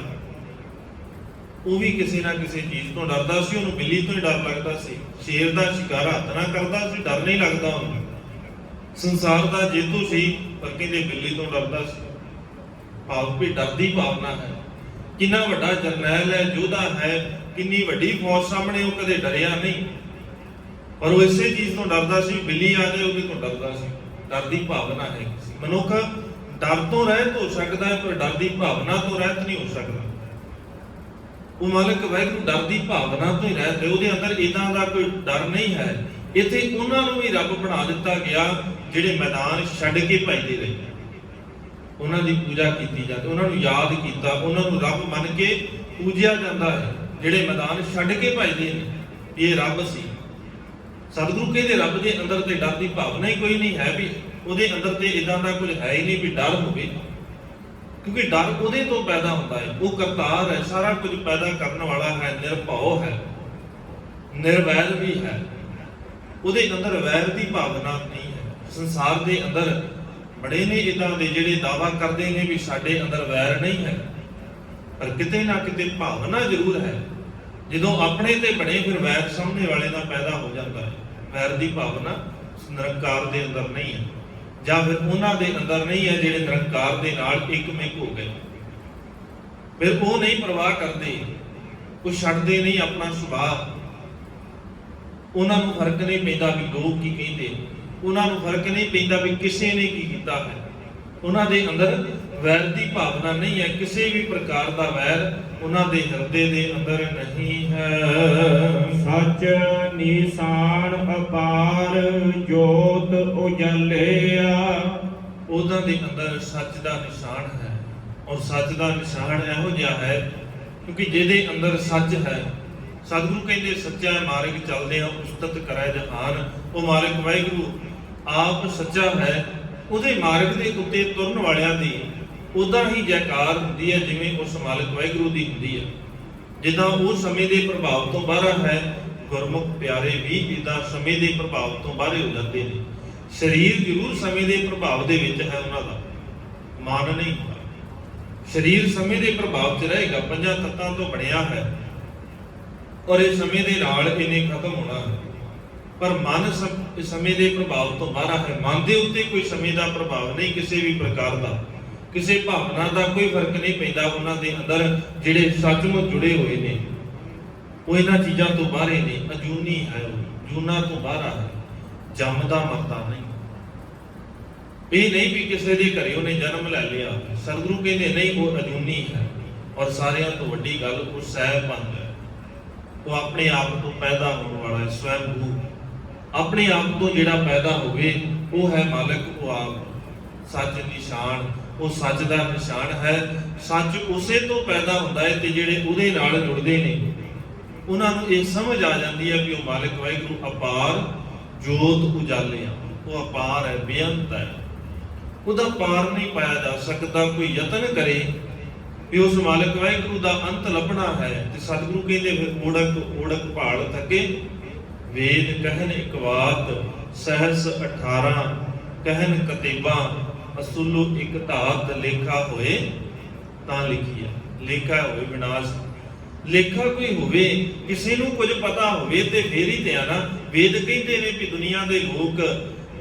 ਉਹ ਵੀ ਕਿਸੇ ਨਾ ਕਿਸੇ ਚੀਜ਼ ਤੋਂ ਡਰਦਾ ਸੀ। ਉਹਨੂੰ ਬਿੱਲੀ ਤੋਂ ਹੀ ਡਰ ਲੱਗਦਾ ਸੀ, ਸ਼ੇਰ ਦਾ ਸ਼ਿਕਾਰ ਹੱਥ ਨਾ ਕਰਦਾ ਸੀ, ਡਰ ਨਹੀਂ ਲੱਗਦਾ ਉਹਨੂੰ। ਸੰਸਾਰ ਦਾ ਜੇਤੂ ਸੀ, ਪਰ ਕਹਿੰਦੇ ਬਿੱਲੀ ਤੋਂ ਡਰਦਾ ਸੀ। ਭਾਵ ਵੀ ਡਰ ਦੀ ਭਾਵਨਾ ਹੈ। ਕਿੰਨਾ ਵੱਡਾ ਜਰਨੈਲ ਹੈ, ਯੋਧਾ ਹੈ, ਕਿੰਨੀ ਵੱਡੀ ਫੌਜ ਸਾਹਮਣੇ ਉਹ ਕਦੇ ਡਰਿਆ ਨਹੀਂ, ਪਰ ਉਹ ਇਸੇ ਚੀਜ਼ ਤੋਂ ਡਰਦਾ ਸੀ, ਬਿੱਲੀ ਆ ਜਾਏ ਉਹਦੇ ਤੋਂ ਡਰਦਾ ਸੀ। ਡਰ ਦੀ ਭਾਵਨਾ ਹੈ। ਮਨੁੱਖ ਡਰ ਤੋਂ ਰਹਿਤ ਹੋ ਸਕਦਾ ਹੈ, ਪਰ ਡਰ ਦੀ ਭਾਵਨਾ ਤੋਂ ਰਹਿਤ ਨਹੀਂ ਹੋ ਸਕਦਾ। ਉਹ ਮਾਲਕ ਵਾਹਿਗੁਰੂ ਡਰ ਦੀ ਭਾਵਨਾ ਤੋਂ ਹੀ ਰਹਿਤ ਹੈ, ਉਹਦੇ ਅੰਦਰ ਇਦਾਂ ਦਾ ਕੋਈ ਡਰ ਨਹੀਂ ਹੈ। ਇੱਥੇ ਉਹਨਾਂ ਨੂੰ ਵੀ ਰੱਬ ਬਣਾ ਦਿੱਤਾ ਗਿਆ ਜਿਹੜੇ ਮੈਦਾਨ ਛੱਡ ਕੇ ਭੱਜਦੇ ਰਹੇ। ਉਹਨਾਂ ਦੀ ਪੂਜਾ ਕੀਤੀ ਜਾਂਦੀ, ਉਹਨਾਂ ਨੂੰ ਯਾਦ ਕੀਤਾ, ਉਹਨਾਂ ਨੂੰ ਰੱਬ ਮੰਨ ਕੇ ਪੂਜਿਆ ਜਾਂਦਾ ਹੈ। ਜਿਹੜੇ ਮੈਦਾਨ ਛੱਡ ਕੇ ਭੱਜਦੇ ਨੇ, ਇਹ ਰੱਬ ਸੀ। ਸਤਿਗੁਰੂ ਕਹਿੰਦੇ ਰੱਬ ਦੇ ਅੰਦਰ ਤੇ ਡਰ ਦੀ ਭਾਵਨਾ ਹੀ ਕੋਈ ਨਹੀਂ ਹੈ, ਵੀ ਉਹਦੇ ਅੰਦਰ ਤੇ ਇਦਾਂ ਦਾ ਕੁਝ ਹੈ ਹੀ ਨਹੀਂ ਵੀ ਡਰ ਹੋਵੇ, ਕਿਉਂਕਿ ਡਰ ਉਹਦੇ ਤੋਂ ਪੈਦਾ ਹੁੰਦਾ ਹੈ। ਉਹ ਕਰਤਾਰ ਹੈ, ਸਾਰਾ ਕੁਝ ਪੈਦਾ ਕਰਨ ਵਾਲਾ ਹੈ, ਨਿਰਭਉ ਹੈ, ਨਿਰਵੈਰ ਵੀ ਹੈ। ਉਹਦੇ ਅੰਦਰ ਵੈਰ ਦੀ ਭਾਵਨਾ ਨਹੀਂ ਹੈ। ਸੰਸਾਰ ਦੇ ਅੰਦਰ ਬੜੇ ਨੇ ਇਦਾਂ ਦੇ ਜਿਹੜੇ ਦਾਅਵਾ ਕਰਦੇ ਨੇ ਵੀ ਸਾਡੇ ਅੰਦਰ ਵੈਰ ਨਹੀਂ ਹੈ, ਪਰ ਕਿਤੇ ਨਾ ਕਿਤੇ ਭਾਵਨਾ ਜ਼ਰੂਰ ਹੈ। ਜਦੋਂ ਆਪਣੇ ਤੇ ਬਣੇ ਫਿਰ ਵੈਰ ਸਾਹਮਣੇ ਵਾਲੇ ਦਾ ਪੈਦਾ ਹੋ ਜਾਂਦਾ ਹੈ। ਵੈਰ ਦੀ ਭਾਵਨਾ ਨਿਰੰਕਾਰ ਦੇ ਅੰਦਰ ਨਹੀਂ ਹੈ, ਜਾਂ ਫਿਰ ਉਹਨਾਂ ਦੇ ਅੰਦਰ ਨਹੀਂ ਹੈ ਜਿਹੜੇ ਨਿਰੰਕਾਰ ਦੇ ਨਾਲ ਇੱਕਮਿਕ ਹੋ ਗਏ। ਫਿਰ ਉਹ ਨਹੀਂ ਪਰਵਾਹ ਕਰਦੇ, ਉਹ ਛੱਡਦੇ ਨਹੀਂ ਆਪਣਾ ਸੁਭਾਅ। ਉਹਨਾਂ ਨੂੰ ਫਰਕ ਨਹੀਂ ਪੈਂਦਾ ਵੀ ਲੋਕ ਕੀ ਕਹਿੰਦੇ, ਉਹਨਾਂ ਨੂੰ ਫਰਕ ਨਹੀਂ ਪੈਂਦਾ ਵੀ ਕਿਸੇ ਨੇ ਕੀ ਕੀਤਾ ਹੈ। ਉਹਨਾਂ ਦੇ ਅੰਦਰ ਵੈਰ ਦੀ ਭਾਵਨਾ ਨਹੀਂ ਹੈ, ਕਿਸੇ ਵੀ ਪ੍ਰਕਾਰ ਦਾ ਵੈਰ ਉਹਨਾਂ ਦੇ ਹਿਰਦੇ ਦੇ ਅੰਦਰ ਨਹੀਂ ਹੈ। ਸੱਚ ਨਿਸ਼ਾਨ ਅਪਾਰ ਜੋਤ ਉਜਲਿਆ। ਉਹਨਾਂ ਦੇ ਅੰਦਰ ਸੱਚ ਦਾ ਨਿਸ਼ਾਨ ਹੈ, ਔਰ ਸੱਚ ਦਾ ਨਿਸ਼ਾਨ ਇਹੋ ਜਿਹਾ ਹੈ ਕਿਉਂਕਿ ਜਿਹਦੇ ਅੰਦਰ ਸੱਚ ਹੈ। ਸਤਿਗੁਰੂ ਕਹਿੰਦੇ ਸੱਚਾ ਮਾਰਗ ਚੱਲਦੇ ਆ ਉਸਤਤ ਕਰੈ ਜਹਾਨ। ਉਹ ਮਾਲਕ ਵਾਹਿਗੁਰੂ ਆਪ ਸੱਚਾ ਹੈ, ਉਹਦੇ ਮਾਰਗ ਦੇ ਉੱਤੇ ਤੁਰਨ ਵਾਲਿਆਂ ਦੀ ਉਦਾਂ ਹੀ ਜੈਕਾਰ ਹੁੰਦੀ ਹੈ ਜਿਵੇਂ ਉਸ ਮਾਲਕ ਵਾਹਿਗੁਰੂ ਦੀ ਹੁੰਦੀ ਹੈ। ਜਿੱਦਾਂ ਉਹ ਸਮੇਂ ਦੇ ਪ੍ਰਭਾਵ ਤੋਂ ਬਾਹਰ ਹੈ, ਗੁਰਮੁਖ ਪਿਆਰੇ ਵੀ ਇਦਾਂ ਸਮੇਂ ਦੇ ਪ੍ਰਭਾਵ ਤੋਂ ਬਾਹਰ ਹੋ ਜਾਂਦੇ ਨੇ। ਸਰੀਰ ਜ਼ਰੂਰ ਸਮੇਂ ਦੇ ਪ੍ਰਭਾਵ ਦੇ ਵਿੱਚ ਹੈ, ਉਹਨਾਂ ਦਾ ਮਨ ਨਹੀਂ ਹੁੰਦਾ। ਸਰੀਰ ਸਮੇਂ ਦੇ ਪ੍ਰਭਾਵ 'ਚ ਰਹੇਗਾ, ਪੰਜਾਂ ਤੱਤਾਂ ਤੋਂ ਬਣਿਆ ਹੈ ਔਰ ਇਹ ਸਮੇਂ ਦੇ ਨਾਲ ਇਹਨੇ ਖਤਮ ਹੋਣਾ ਹੈ। ਪਰ ਮਨ ਸਮੇਂ ਦੇ ਪ੍ਰਭਾਵ ਤੋਂ ਬਾਹਰ ਹੈ। ਮਨ ਦੇ ਉੱਤੇ ਕੋਈ ਸਮੇਂ ਦਾ ਪ੍ਰਭਾਵ ਨਹੀਂ, ਕਿਸੇ ਵੀ ਪ੍ਰਕਾਰ ਦਾ, ਕਿਸੇ ਭਾਵਨਾ ਦਾ ਕੋਈ ਫਰਕ ਨਹੀਂ ਪੈਂਦਾ। ਉਹਨਾਂ ਦੇ ਅੰਦਰ ਜਿਹੜੇ ਸੱਚਮੁੱਚ ਜੁੜੇ ਹੋਏ ਨੇ ਉਹ ਇਹਨਾਂ ਚੀਜ਼ਾਂ ਤੋਂ ਬਾਹਰ ਨੇ। ਅਜੂਨੀ ਹੈ, ਉਹ ਜੂਨਾ ਤੋਂ ਬਾਹਰ ਹੈ, ਜੰਮਦਾ ਮਰਦਾ ਨਹੀਂ। ਇਹ ਨਹੀਂ ਵੀ ਕਿਸੇ ਦੇ ਘਰੇ ਉਹਨੇ ਜਨਮ ਲੈ ਲਿਆ। ਸਤਿਗੁਰੂ ਕਹਿੰਦੇ ਨਹੀਂ, ਉਹ ਅਜੂਨੀ ਹੈ ਔਰ ਸਾਰਿਆਂ ਤੋਂ ਵੱਡੀ ਗੱਲ ਉਹ ਸਹਿਬੰਦ ਹੈ। ਉਹ ਆਪਣੇ ਆਪ ਤੋਂ ਪੈਦਾ ਹੋਣ ਵਾਲਾ ਹੈ, ਸਵੈੰਭੂ। ਆਪਣੇ ਆਪ ਤੋਂ ਜਿਹੜਾ ਪੈਦਾ ਹੋਵੇ ਉਹ ਹੈ ਮਾਲਕ, ਉਹ ਆਪ ਸੱਚ ਨਿਸ਼ਾਨ, ਉਹ ਸੱਚ ਦਾ ਨਿਸ਼ਾਨ ਹੈ। ਸੱਚ ਉਸੇ ਤੋਂ ਪੈਦਾ ਹੁੰਦਾ ਹੈ ਤੇ ਜਿਹੜੇ ਉਹਦੇ ਨਾਲ ਜੁੜਦੇ ਨੇ ਉਹਨਾਂ ਨੂੰ ਇਹ ਸਮਝ ਆ ਜਾਂਦੀ ਹੈ ਕਿ ਉਹ ਮਾਲਕ ਵਾਹਿਗੁਰੂ ਅਪਾਰ ਜੋਤ ਉਜਾਲਿਆ। ਉਹ ਅਪਾਰ ਹੈ, ਬੇਅੰਤ ਹੈ, ਉਹਦਾ ਪਾਰ ਨਹੀਂ ਪਾਇਆ ਜਾ ਸਕਦਾ। ਕੋਈ ਯਤਨ ਕਰੇ ਕਿ ਉਸ ਮਾਲਕ ਵਾਹਿਗੁਰੂ ਦਾ ਅੰਤ ਲੱਭਣਾ ਹੈ ਤੇ ਸਤਿਗੁਰੂ ਕਹਿੰਦੇ ਫਿਰ ਓੜਕ ਭਾਲ ਥਕੇ ਵੇਦ ਕਹਿਨ ਇੱਕ ਬਾਤ ਸਹਸ 18 ਕਹਿਨ ਕਤੇਬਾਂ ਅਸੁਲੂ ਇੱਕ ਧਾਤ ਲੇਖਾ ਹੋਏ ਤਾਂ ਲਿਖੀਆ। ਲੇਖਾ ਹੋਵੇ ਵਿਨਾਸ਼, ਲੇਖਾ ਕੋਈ ਹੋਵੇ, ਕਿਸੇ ਨੂੰ ਕੁਝ ਪਤਾ ਹੋਵੇ ਤੇ ਫੇਰ ਹੀ ਤੇ ਆ ਨਾ। ਵੇਦ ਕਹਿੰਦੇ ਨੇ ਕਿ ਦੁਨੀਆ ਦੇ ਲੋਕ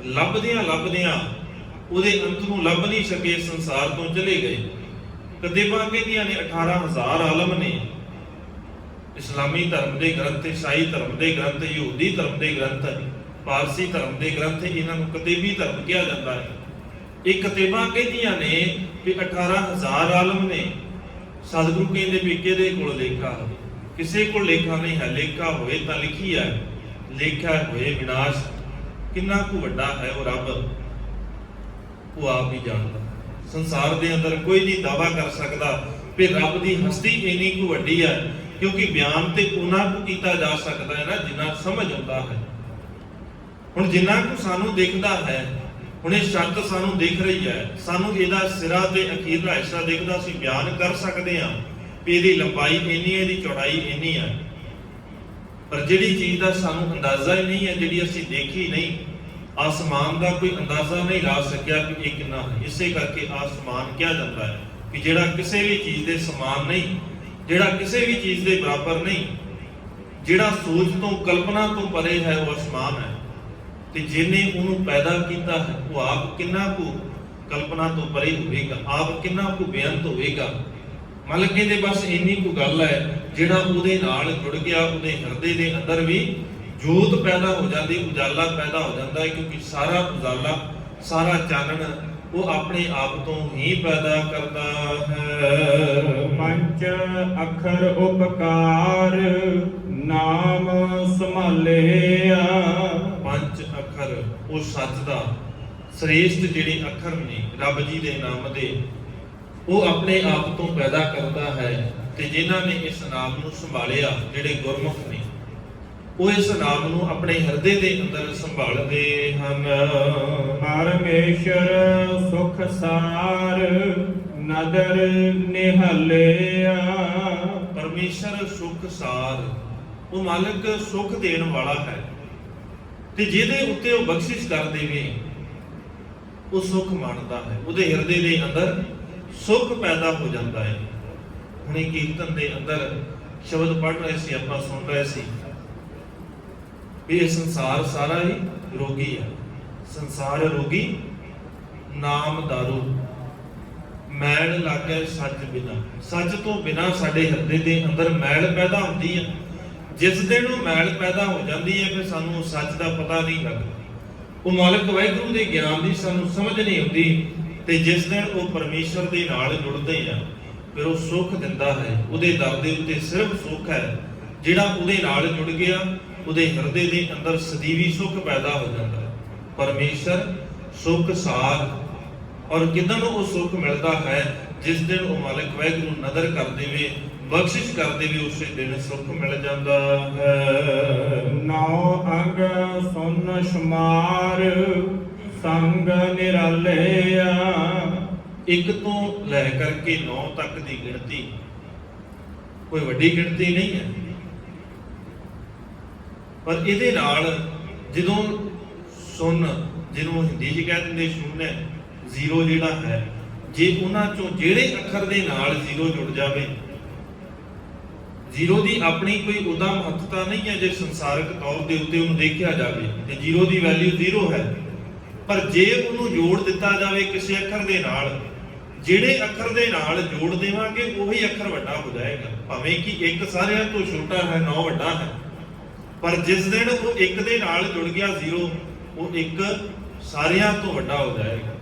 ਲੱਭਦਿਆਂ ਉਹਦੇ ਅੰਤ ਨੂੰ ਲੱਭ ਨਹੀਂ ਸਕੇ, ਸੰਸਾਰ ਤੋਂ ਚਲੇ ਗਏ। ਕਤੇਬਾਂ ਕਹਿੰਦੀਆਂ ਨੇ 18,000 ਆਲਮ ਨੇ। ਇਸਲਾਮੀ ਧਰਮ ਦੇ ਗ੍ਰੰਥ, ਈਸਾਈ ਧਰਮ ਦੇ ਗ੍ਰੰਥ, ਯਹੂਦੀ ਧਰਮ ਦੇ ਗ੍ਰੰਥ, ਪਾਰਸੀ ਧਰਮ ਦੇ ਗ੍ਰੰਥ, ਇਹਨਾਂ ਨੂੰ ਕਤੇਬੀ ਧਰਮ ਕਿਹਾ ਜਾਂਦਾ ਹੈ। ਇਹ ਕਤੇਬਾਂ ਕਹਿੰਦੀਆਂ ਨੇ ਕਿ 18,000 ਆਲਮ ਨੇ। ਸਤਿਗੁਰੂ ਕਹਿੰਦੇ ਵੀ ਕਿਹਦੇ ਕੋਲ ਲੇਖਾ ਹੋਵੇ? ਕਿਸੇ ਕੋਲ ਲੇਖਾ ਨਹੀਂ ਹੈ। ਲੇਖਾ ਹੋਵੇ ਤਾਂ ਲਿਖੀ ਹੈ, ਲੇਖਾ ਹੋਏ ਵਿਨਾਸ਼। ਕਿੰਨਾ ਕੁ ਵੱਡਾ ਹੈ ਉਹ ਰੱਬ, ਉਹ ਆਪ ਹੀ ਜਾਣਦਾ। ਸੰਸਾਰ ਦੇ ਅੰਦਰ ਕੋਈ ਨਹੀਂ ਦਾਵਾ ਕਰ ਸਕਦਾ ਕਿ ਰੱਬ ਦੀ ਹਸਤੀ ਇੰਨੀ ਕੁ ਵੱਡੀ ਹੈ, ਕਿਉਂਕਿ ਬਿਆਨ ਤੇ ਉਹਨਾਂ ਕੁ ਕੀਤਾ ਜਾ ਸਕਦਾ ਹੈ ਨਾ ਜਿੰਨਾ ਸਮਝ ਆਉਂਦਾ ਹੈ। ਹੁਣ ਜਿੰਨਾ ਕੁ ਸਾਨੂੰ ਦਿਖਦਾ ਹੈ, ਹੁਣ ਇਹ ਛੱਤ ਸਾਨੂੰ ਦਿਖ ਰਹੀ ਹੈ, ਸਾਨੂੰ ਇਹਦਾ ਸਿਰਾ ਤੇ ਅਖੀਰਲਾ ਹਿੱਸਾ ਦਿਖਦਾ, ਅਸੀਂ ਬਿਆਨ ਕਰ ਸਕਦੇ ਹਾਂ ਕਿ ਇਹਦੀ ਲੰਬਾਈ ਇੰਨੀ ਹੈ, ਇਹਦੀ ਚੌੜਾਈ ਇੰਨੀ ਹੈ। ਪਰ ਜਿਹੜੀ ਚੀਜ਼ ਦਾ ਸਾਨੂੰ ਅੰਦਾਜ਼ਾ ਹੀ ਨਹੀਂ ਹੈ, ਜਿਹੜੀ ਅਸੀਂ ਦੇਖੀ ਨਹੀਂ, ਆਸਮਾਨ ਦਾ ਕੋਈ ਅੰਦਾਜ਼ਾ ਨਹੀਂ ਲਾ ਸਕਿਆ ਕਿ ਇਹ ਕਿੰਨਾ ਹੈ। ਇਸੇ ਕਰਕੇ ਆਸਮਾਨ ਕਿਹਾ ਜਾਂਦਾ ਹੈ ਕਿ ਜਿਹੜਾ ਕਿਸੇ ਵੀ ਚੀਜ਼ ਦੇ ਸਮਾਨ ਨਹੀਂ, ਜਿਹੜਾ ਕਿਸੇ ਵੀ ਚੀਜ਼ ਦੇ ਬਰਾਬਰ ਨਹੀਂ, ਜਿਹੜਾ ਸੋਚ ਤੋਂ ਕਲਪਨਾ ਤੋਂ ਪਰੇ ਹੈ, ਉਹ ਆਸਮਾਨ ਹੈ। ਤੇ ਜਿਹਨੇ ਉਹਨੂੰ ਪੈਦਾ ਕੀਤਾ ਹੈ ਉਹ ਆਪ ਕਿੰਨਾ ਕੁ ਕਲਪਨਾ ਤੋਂ ਪਰੇ ਹੋਵੇਗਾ, ਆਪ ਕਿੰਨਾ ਕੁ ਬੇਅੰਤ ਹੋਵੇਗਾ। ਮਤਲਬ ਕਹਿੰਦੇ ਬਸ ਇੰਨੀ ਕੁ ਗੱਲ ਹੈ, ਜਿਹੜਾ ਉਹਦੇ ਨਾਲ ਜੁੜ ਗਿਆ ਉਹਦੇ ਹਿਰਦੇ ਦੇ ਅੰਦਰ ਵੀ ਜੋਤ ਪੈਦਾ ਹੋ ਜਾਂਦੀ, ਉਜਾਲਾ ਪੈਦਾ ਹੋ ਜਾਂਦਾ ਹੈ। ਕਿਉਂਕਿ ਸਾਰਾ ਉਜਾਲਾ, ਸਾਰਾ ਚਾਨਣ ਉਹ ਆਪਣੇ ਆਪ ਤੋਂ ਹੀ ਪੈਦਾ ਕਰਦਾ ਹੈ। ਪੰਜ ਅੱਖਰ ਉਪਕਾਰ ਨਾਮ ਸੰਭਾਲਿਆ। ਪੰਜ ਅੱਖਰ ਉਹ ਸੱਚ ਦਾ ਸ੍ਰੇਸ਼ਟ ਜਿਹੜੇ ਅੱਖਰ ਨੇ ਰੱਬ ਜੀ ਦੇ ਨਾਮ ਦੇ, ਉਹ ਆਪਣੇ ਆਪ ਤੋਂ ਪੈਦਾ ਕਰਦਾ ਹੈ। ਤੇ ਜਿਨ੍ਹਾਂ ਨੇ ਇਸ ਨਾਮ ਨੂੰ ਸੰਭਾਲਿਆ, ਜਿਹੜੇ ਗੁਰਮੁਖ ਨੇ, ਉਹ ਇਸ ਨਾਮ ਨੂੰ ਆਪਣੇ ਹਿਰਦੇ ਦੇ ਅੰਦਰ ਸੰਭਾਲਦੇ ਹਨ। ਪਰਮੇਸ਼ਰ ਸੁਖ ਸਾਰ ਨਦਰ ਨਿਹਾਲਿਆ। ਪਰਮੇਸ਼ਰ ਸੁਖ ਸਾਰ, ਉਹ ਮਾਲਕ ਸੁਖ ਦੇਣ ਵਾਲਾ ਹੈ ਤੇ ਜਿਹਦੇ ਉੱਤੇ ਉਹ ਬਖਸ਼ਿਸ਼ ਕਰ ਦੇਵੇ ਉਹ ਸੁਖ ਮੰਨਦਾ ਹੈ। ਉਹਦੇ ਹਿਰਦੇ ਦੇ ਅੰਦਰ ਸੁਖ ਪੈਦਾ ਹੋ ਜਾਂਦਾ ਹੈ। ਹੁਣੇ ਕੀਰਤਨ ਦੇ ਅੰਦਰ ਸ਼ਬਦ ਪੜ੍ਹ ਰਹੇ ਸੀ, ਆਪਾਂ ਸੁਣ ਰਹੇ ਸੀ ਵੀ ਇਹ ਸੰਸਾਰ ਸਾਰਾ ਹੀ ਰੋਗੀ ਹੈ। ਸੰਸਾਰ ਰੋਗੀ ਨਾਮ ਦਾਰੂ, ਮੈਲ ਲਾਗੇ ਸੱਚ ਬਿਨਾ। ਸੱਚ ਤੋਂ ਬਿਨਾ ਸਾਡੇ ਹਿਰਦੇ ਦੇ ਅੰਦਰ ਮੈਲ ਪੈਦਾ ਹੁੰਦੀ ਹੈ। ਜਿਸ ਦਿਨ ਉਹ ਮੈਲ ਪੈਦਾ ਹੋ ਜਾਂਦੀ ਹੈ ਫਿਰ ਸਾਨੂੰ ਸੱਚ ਦਾ ਪਤਾ ਨਹੀਂ ਲੱਗਦਾ। ਉਹ ਮਾਲਕ ਵਾਹਿਗੁਰੂ ਦੇ ਗਿਆਨ ਦੀ ਸਾਨੂੰ ਸਮਝ ਨਹੀਂ ਆਉਂਦੀ। ਤੇ ਜਿਸ ਦਿਨ ਉਹ ਪਰਮੇਸ਼ਰ ਦੇ ਨਾਲ ਜੁੜਦੇ ਆ ਫਿਰ ਉਹ ਸੁੱਖ ਦਿੰਦਾ ਹੈ। ਉਹਦੇ ਦਰ ਦੇ ਉੱਤੇ ਸਿਰਫ ਸੁੱਖ ਹੈ। ਜਿਹੜਾ ਉਹਦੇ ਨਾਲ ਜੁੜ ਗਿਆ ਉਹਦੇ ਹਿਰਦੇ ਦੇ ਅੰਦਰ ਸਦੀਵੀ ਸੁੱਖ ਪੈਦਾ ਹੋ ਜਾਂਦਾ ਹੈ। ਪਰਮੇਸ਼ਰ ਸੁੱਖ ਸਾਰ। ਔਰ ਕਿਦਨ ਉਹ ਸੁੱਖ ਮਿਲਦਾ ਹੈ? ਜਿਸ ਦਿਨ ਉਹ ਮਾਲਕ ਵਾਹਿਗੁਰੂ ਨਦਰ ਕਰ ਦੇਵੇ, ਬਖਸ਼ਿਸ਼ ਕਰ ਦੇਵੇ, ਉਸੇ ਦਿਨ ਸੁੱਖ ਮਿਲ ਜਾਂਦਾ ਹੈ। ਨੌ ਅੰਗ ਸੁਨ ਸ਼ਮਾਰ ਸੰਗ ਨਿਰਾਲਿਆ। 1 ਤੋਂ ਲੈ ਕਰਕੇ 9 ਤੱਕ ਦੀ ਗਿਣਤੀ ਕੋਈ ਵੱਡੀ ਗਿਣਤੀ ਨਹੀਂ ਹੈ। ਪਰ ਇਹਦੇ ਨਾਲ ਜਦੋਂ ਸੁਣ, ਜਿਹਨੂੰ ਹਿੰਦੀ 'ਚ ਕਹਿ ਦਿੰਦੇ ਸ਼ੂਨਯ, ਜ਼ੀਰੋ ਜਿਹੜਾ ਹੈ, ਜੇ ਉਹਨਾਂ ਚੋਂ ਜਿਹੜੇ ਅੱਖਰ ਦੇ ਨਾਲ ਜ਼ੀਰੋ ਜੁੜ ਜਾਵੇ, ਜ਼ੀਰੋ ਦੀ ਆਪਣੀ ਕੋਈ ਉਹਦਾ ਮਹੱਤਤਾ ਨਹੀਂ ਹੈ ਜੇ ਸੰਸਾਰਿਕ ਤੌਰ ਦੇ ਉੱਤੇ ਉਹਨੂੰ ਦੇਖਿਆ ਜਾਵੇ ਤੇ ਜ਼ੀਰੋ ਦੀ ਵੈਲਿਊ ਜ਼ੀਰੋ ਹੈ, ਪਰ ਜੇ ਉਹਨੂੰ ਜੋੜ ਦਿੱਤਾ ਜਾਵੇ ਕਿਸੇ ਅੱਖਰ ਦੇ ਨਾਲ, ਜਿਹੜੇ ਅੱਖਰ ਦੇ ਨਾਲ ਜੋੜ ਦੇਵਾਂਗੇ ਉਹੀ ਅੱਖਰ ਵੱਡਾ ਹੋ ਜਾਏਗਾ। ਭਾਵੇਂ ਕਿ ਇੱਕ ਸਾਰਿਆਂ ਤੋਂ ਛੋਟਾ ਹੈ, 9 ਵੱਡਾ ਹੈ, ਪਰ ਜਿਸ ਦਿਨ ਉਹ ਇੱਕ ਦੇ ਨਾਲ ਜੁੜ ਗਿਆ ਜ਼ੀਰੋ, ਉਹ ਇੱਕ ਸਾਰਿਆਂ ਤੋਂ ਵੱਡਾ ਹੋ ਜਾਏਗਾ,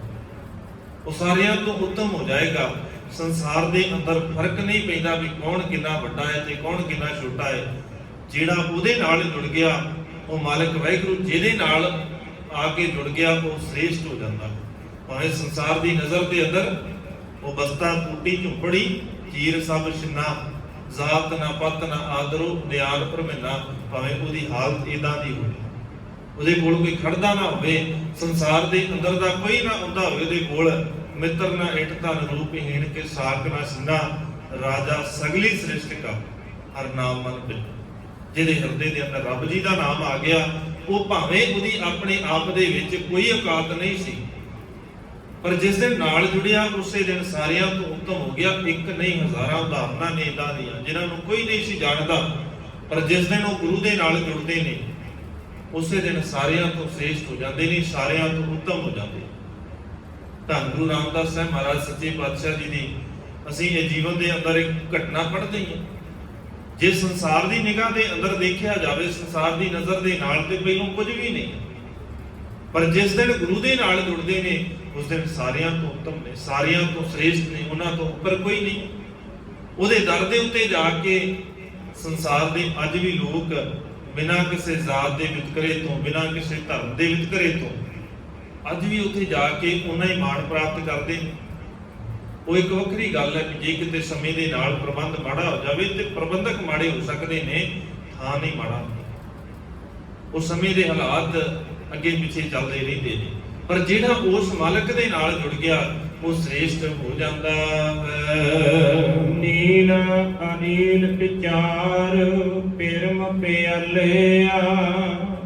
ਉਹ ਸਾਰਿਆਂ ਤੋਂ ਉੱਤਮ ਹੋ ਜਾਏਗਾ। ਸੰਸਾਰ ਦੇ ਅੰਦਰ ਫਰਕ ਨਹੀਂ ਪੈਂਦਾ ਵੀ ਕੌਣ ਕਿੰਨਾ ਵੱਡਾ ਹੈ ਤੇ ਕੌਣ ਕਿੰਨਾ ਛੋਟਾ ਹੈ। ਜਿਹੜਾ ਉਹਦੇ ਨਾਲ ਜੁੜ ਗਿਆ, ਉਹ ਮਾਲਕ ਵਾਹਿਗੁਰੂ ਜਿਹਦੇ ਨਾਲ ਆ ਕੇ ਜੁੜ ਗਿਆ, ਉਹ ਸ੍ਰੇਸ਼ਟ ਹੋ ਜਾਂਦਾ। ਭਾਵੇਂ ਸੰਸਾਰ ਦੀ ਨਜ਼ਰ ਦੇ ਅੰਦਰ ਉਹ ਬਸਤਾ ਟੂਟੀ ਝੁੰਪੜੀ ਚੀਰ ਸਭ ਛਿੰਨਾ, ਜ਼ਾਤ ਨਾ ਪਤ ਨਾ ਆਦਰੋ ਨਿਆਨ ਭਰਮਿੰਨਾ, ਭਾਵੇਂ ਉਹਦੀ ਹਾਲਤ ਇਦਾਂ ਦੀ ਹੋਵੇ, ਉਹਦੇ ਕੋਲ ਕੋਈ ਖੜਦਾ ਨਾ ਹੋਵੇ, ਸੰਸਾਰ ਦੇ ਅੰਦਰ ਦਾ ਕੋਈ ਨਾ ਹੁੰਦਾ ਹੋਵੇ ਉਹਦੇ ਕੋਲ, ਮਿੱਤਰ ਨਾ ਇਟ ਧਨ ਰੂਪਹੀਣ ਕੇ ਸਾਖ ਨਾ ਸਿੰਨਾ, ਰਾਜਾ ਸਗਲੀ ਸ੍ਰਿਸ਼ਟ ਕਾ ਹਰ ਨਾਮ ਮਨ ਬਿਨ, ਜਿਹਦੇ ਹਿਰਦੇ ਦੇ ਅੰਦਰ ਰੱਬ ਜੀ ਦਾ ਨਾਮ ਆ ਗਿਆ, ਉਹ ਭਾਵੇਂ ਉਹਦੀ ਆਪਣੇ ਆਪ ਦੇ ਵਿੱਚ ਕੋਈ ਔਕਾਤ ਨਹੀਂ ਸੀ, ਪਰ ਜਿਸ ਦਿਨ ਨਾਲ ਜੁੜਿਆ ਉਸੇ ਦਿਨ ਸਾਰਿਆਂ ਤੋਂ ਉੱਤਮ ਹੋ ਗਿਆ। ਇੱਕ ਨਹੀਂ ਹਜ਼ਾਰਾਂ ਉਦਾਹਰਨਾਂ ਨੇ ਇਦਾਂ ਦੀਆਂ ਜਿਨ੍ਹਾਂ ਨੂੰ ਕੋਈ ਨਹੀਂ ਸੀ ਜਾਣਦਾ, ਪਰ ਜਿਸ ਦਿਨ ਉਹ ਗੁਰੂ ਦੇ ਨਾਲ ਜੁੜਦੇ ਨੇ ਉਸੇ ਦਿਨ ਸਾਰਿਆਂ ਤੋਂ ਸ੍ਰੇਸ਼ਟ ਹੋ ਜਾਂਦੇ ਨੇ, ਸਾਰਿਆਂ ਤੋਂ ਉੱਤਮ ਹੋ ਜਾਂਦੇ। ਧੰਨ ਗੁਰੂ ਰਾਮਦਾਸ ਸਾਹਿਬ ਮਹਾਰਾਜ ਸੱਚੇ ਪਾਤਸ਼ਾਹ ਜੀ ਦੀ ਅਸੀਂ ਇਹ ਜੀਵਨ ਦੇ ਅੰਦਰ ਇੱਕ ਘਟਨਾ ਪੜ੍ਹਦੇ ਹਾਂ। ਜੇ ਸੰਸਾਰ ਦੀ ਨਿਗਾਹ ਦੇ ਅੰਦਰ ਦੇਖਿਆ ਜਾਵੇ, ਸੰਸਾਰ ਦੀ ਨਜ਼ਰ ਦੇ ਨਾਲ ਤੇ ਪਹਿਲੋਂ ਕੁਝ ਵੀ ਨਹੀਂ, ਪਰ ਜਿਸ ਦਿਨ ਗੁਰੂ ਦੇ ਨਾਲ ਜੁੜਦੇ ਨੇ ਉਸ ਦਿਨ ਸਾਰਿਆਂ ਤੋਂ ਉੱਤਮ ਨੇ, ਸਾਰਿਆਂ ਤੋਂ ਸ੍ਰੇਸ਼ਟ ਨੇ, ਉਹਨਾਂ ਤੋਂ ਉੱਪਰ ਕੋਈ ਨਹੀਂ। ਉਹਦੇ ਦਰ ਦੇ ਉੱਤੇ ਜਾ ਕੇ ਸੰਸਾਰ ਦੇ ਅੱਜ ਵੀ ਲੋਕ ਬਿਨਾਂ ਕਿਸੇ ਜ਼ਾਤ ਦੇ ਵਿਤਕਰੇ ਤੋਂ, ਬਿਨਾਂ ਕਿਸੇ ਧਰਮ ਦੇ ਵਿਤਕਰੇ ਤੋਂ ਅੱਜ ਵੀ ਉੱਥੇ ਜਾ ਕੇ ਉਹਨਾਂ ਹੀ ਮਾਣ ਪ੍ਰਾਪਤ ਕਰਦੇ ਨੇ। ਉਹ ਇੱਕ ਵੱਖਰੀ ਗੱਲ ਹੈ ਕਿ ਜੇ ਕਿਤੇ ਸਮੇਂ ਦੇ ਨਾਲ ਪ੍ਰਬੰਧ ਮਾੜਾ ਹੋ ਜਾਵੇ ਤੇ ਪ੍ਰਬੰਧਕ ਮਾੜੇ ਹੋ ਸਕਦੇ ਨੇ, ਥਾਂ ਨਹੀਂ ਮਾੜਾ। ਉਹ ਸਮੇਂ ਦੇ ਹਾਲਾਤ ਅੱਗੇ ਪਿੱਛੇ ਚੱਲਦੇ ਰਹਿੰਦੇ ਨੇ, ਪਰ ਜਿਹੜਾ ਉਸ ਮਾਲਕ ਦੇ ਨਾਲ ਜੁੜ ਗਿਆ ਉਹ ਸ੍ਰੇਸ਼ਟ ਹੋ ਜਾਂਦਾ ਹੈ। ਨੀਲ ਅਨੀਲ ਵਿਚਾਰ ਪਿਰਮ ਪਿਆਲਿਆ,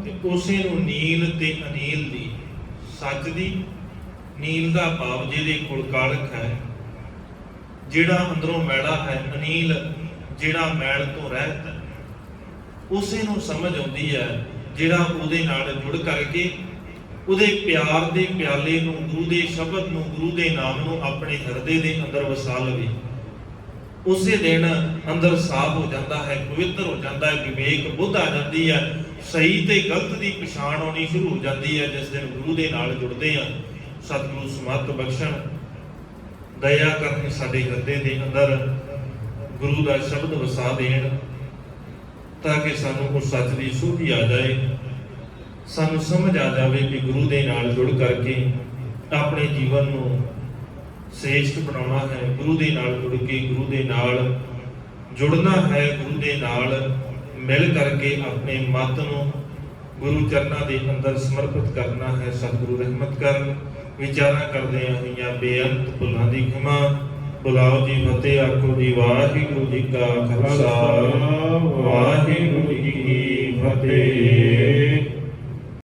ਤੇ ਉਸੇ ਨੂੰ ਨੀਲ ਤੇ ਅਨੀਲ ਦੀ, ਸੱਚ ਦੀ, ਨੀਲ ਦਾ ਭਾਵ ਜਿਹਦੇ ਕੋਲ ਕਾਲਖ ਹੈ, ਜਿਹੜਾ ਅੰਦਰੋਂ ਮੈਲਾ ਹੈ, ਅਨੀਲ ਜਿਹੜਾ ਮੈਲ ਤੋਂ ਰਹਿਤ ਹੈ, ਉਸੇ ਨੂੰ ਸਮਝ ਆਉਂਦੀ ਹੈ ਜਿਹੜਾ ਉਹਦੇ ਨਾਲ ਜੁੜ ਕਰਕੇ ਉਹਦੇ ਪਿਆਰ ਦੇ ਪਿਆਲੇ ਨੂੰ, ਗੁਰੂ ਦੇ ਸ਼ਬਦ ਨੂੰ, ਗੁਰੂ ਦੇ ਨਾਮ ਨੂੰ ਆਪਣੇ ਹਿਰਦੇ ਦੇ ਅੰਦਰ ਵਸਾ ਲਵੇ। ਉਸੇ ਦਿਨ ਅੰਦਰ ਸਾਫ਼ ਹੋ ਜਾਂਦਾ ਹੈ, ਪਵਿੱਤਰ ਹੋ ਜਾਂਦਾ ਹੈ, ਵਿਵੇਕ ਬੁੱਧ ਆ ਜਾਂਦੀ ਹੈ, ਸਹੀ ਤੇ ਗਲਤ ਦੀ ਪਛਾਣ ਆਉਣੀ ਸ਼ੁਰੂ ਹੋ ਜਾਂਦੀ ਹੈ। ਜਿਸ ਦਿਨ ਗੁਰੂ ਦੇ ਨਾਲ ਜੁੜਦੇ ਆ, ਸਤਿਗੁਰੂ ਸਮੱਤ ਬਖਸ਼ਣ, ਦਇਆ ਕਰਨ, ਸਾਡੇ ਹਿਰਦੇ ਦੇ ਅੰਦਰ ਗੁਰੂ ਦਾ ਸ਼ਬਦ ਵਸਾ ਦੇਣ, ਤਾਂ ਕਿ ਸਾਨੂੰ ਉਸ ਸੱਚ ਦੀ ਸੂਝੀ ਆ ਜਾਏ, ਸਾਨੂੰ ਸਮਝ ਆ ਜਾਵੇ ਕਿ ਗੁਰੂ ਦੇ ਨਾਲ ਜੁੜ ਕਰਕੇ ਆਪਣੇ ਜੀਵਨ ਨੂੰ ਸ੍ਰੇਸ਼ਟ ਬਣਾਉਣਾ ਹੈ। ਗੁਰੂ ਦੇ ਨਾਲ ਜੁੜ ਕੇ ਗੁਰੂ ਦੇ ਨਾਲ ਜੁੜਨਾ ਹੈ, ਗੁਰੂ ਦੇ ਨਾਲ ਮਿਲ ਕਰਕੇ ਆਪਣੇ ਮਤ ਨੂੰ ਗੁਰੂ ਚਰਨਾਂ ਦੇ ਅੰਦਰ ਸਮਰਪਿਤ ਕਰਨਾ ਹੈ। ਸਤਿਗੁਰੂ ਰਹਿਮਤ ਕਰਨ। ਵਿਚਾਰਾਂ ਕਰਦੇ ਹੋਈਆਂ ਬੇਅੰਤ ਭੁੱਲਾਂ ਦੀ ਖਿਮਾ। ਬੁਲਾਓ ਜੀ ਫਤਿਹ, ਆਖੋ ਜੀ ਵਾਹਿਗੁਰੂ ਜੀ ਕਾ ਖਾਲਸਾ, ਵਾਹਿਗੁਰੂ ਜੀ ਕੀ ਫਤਿਹ।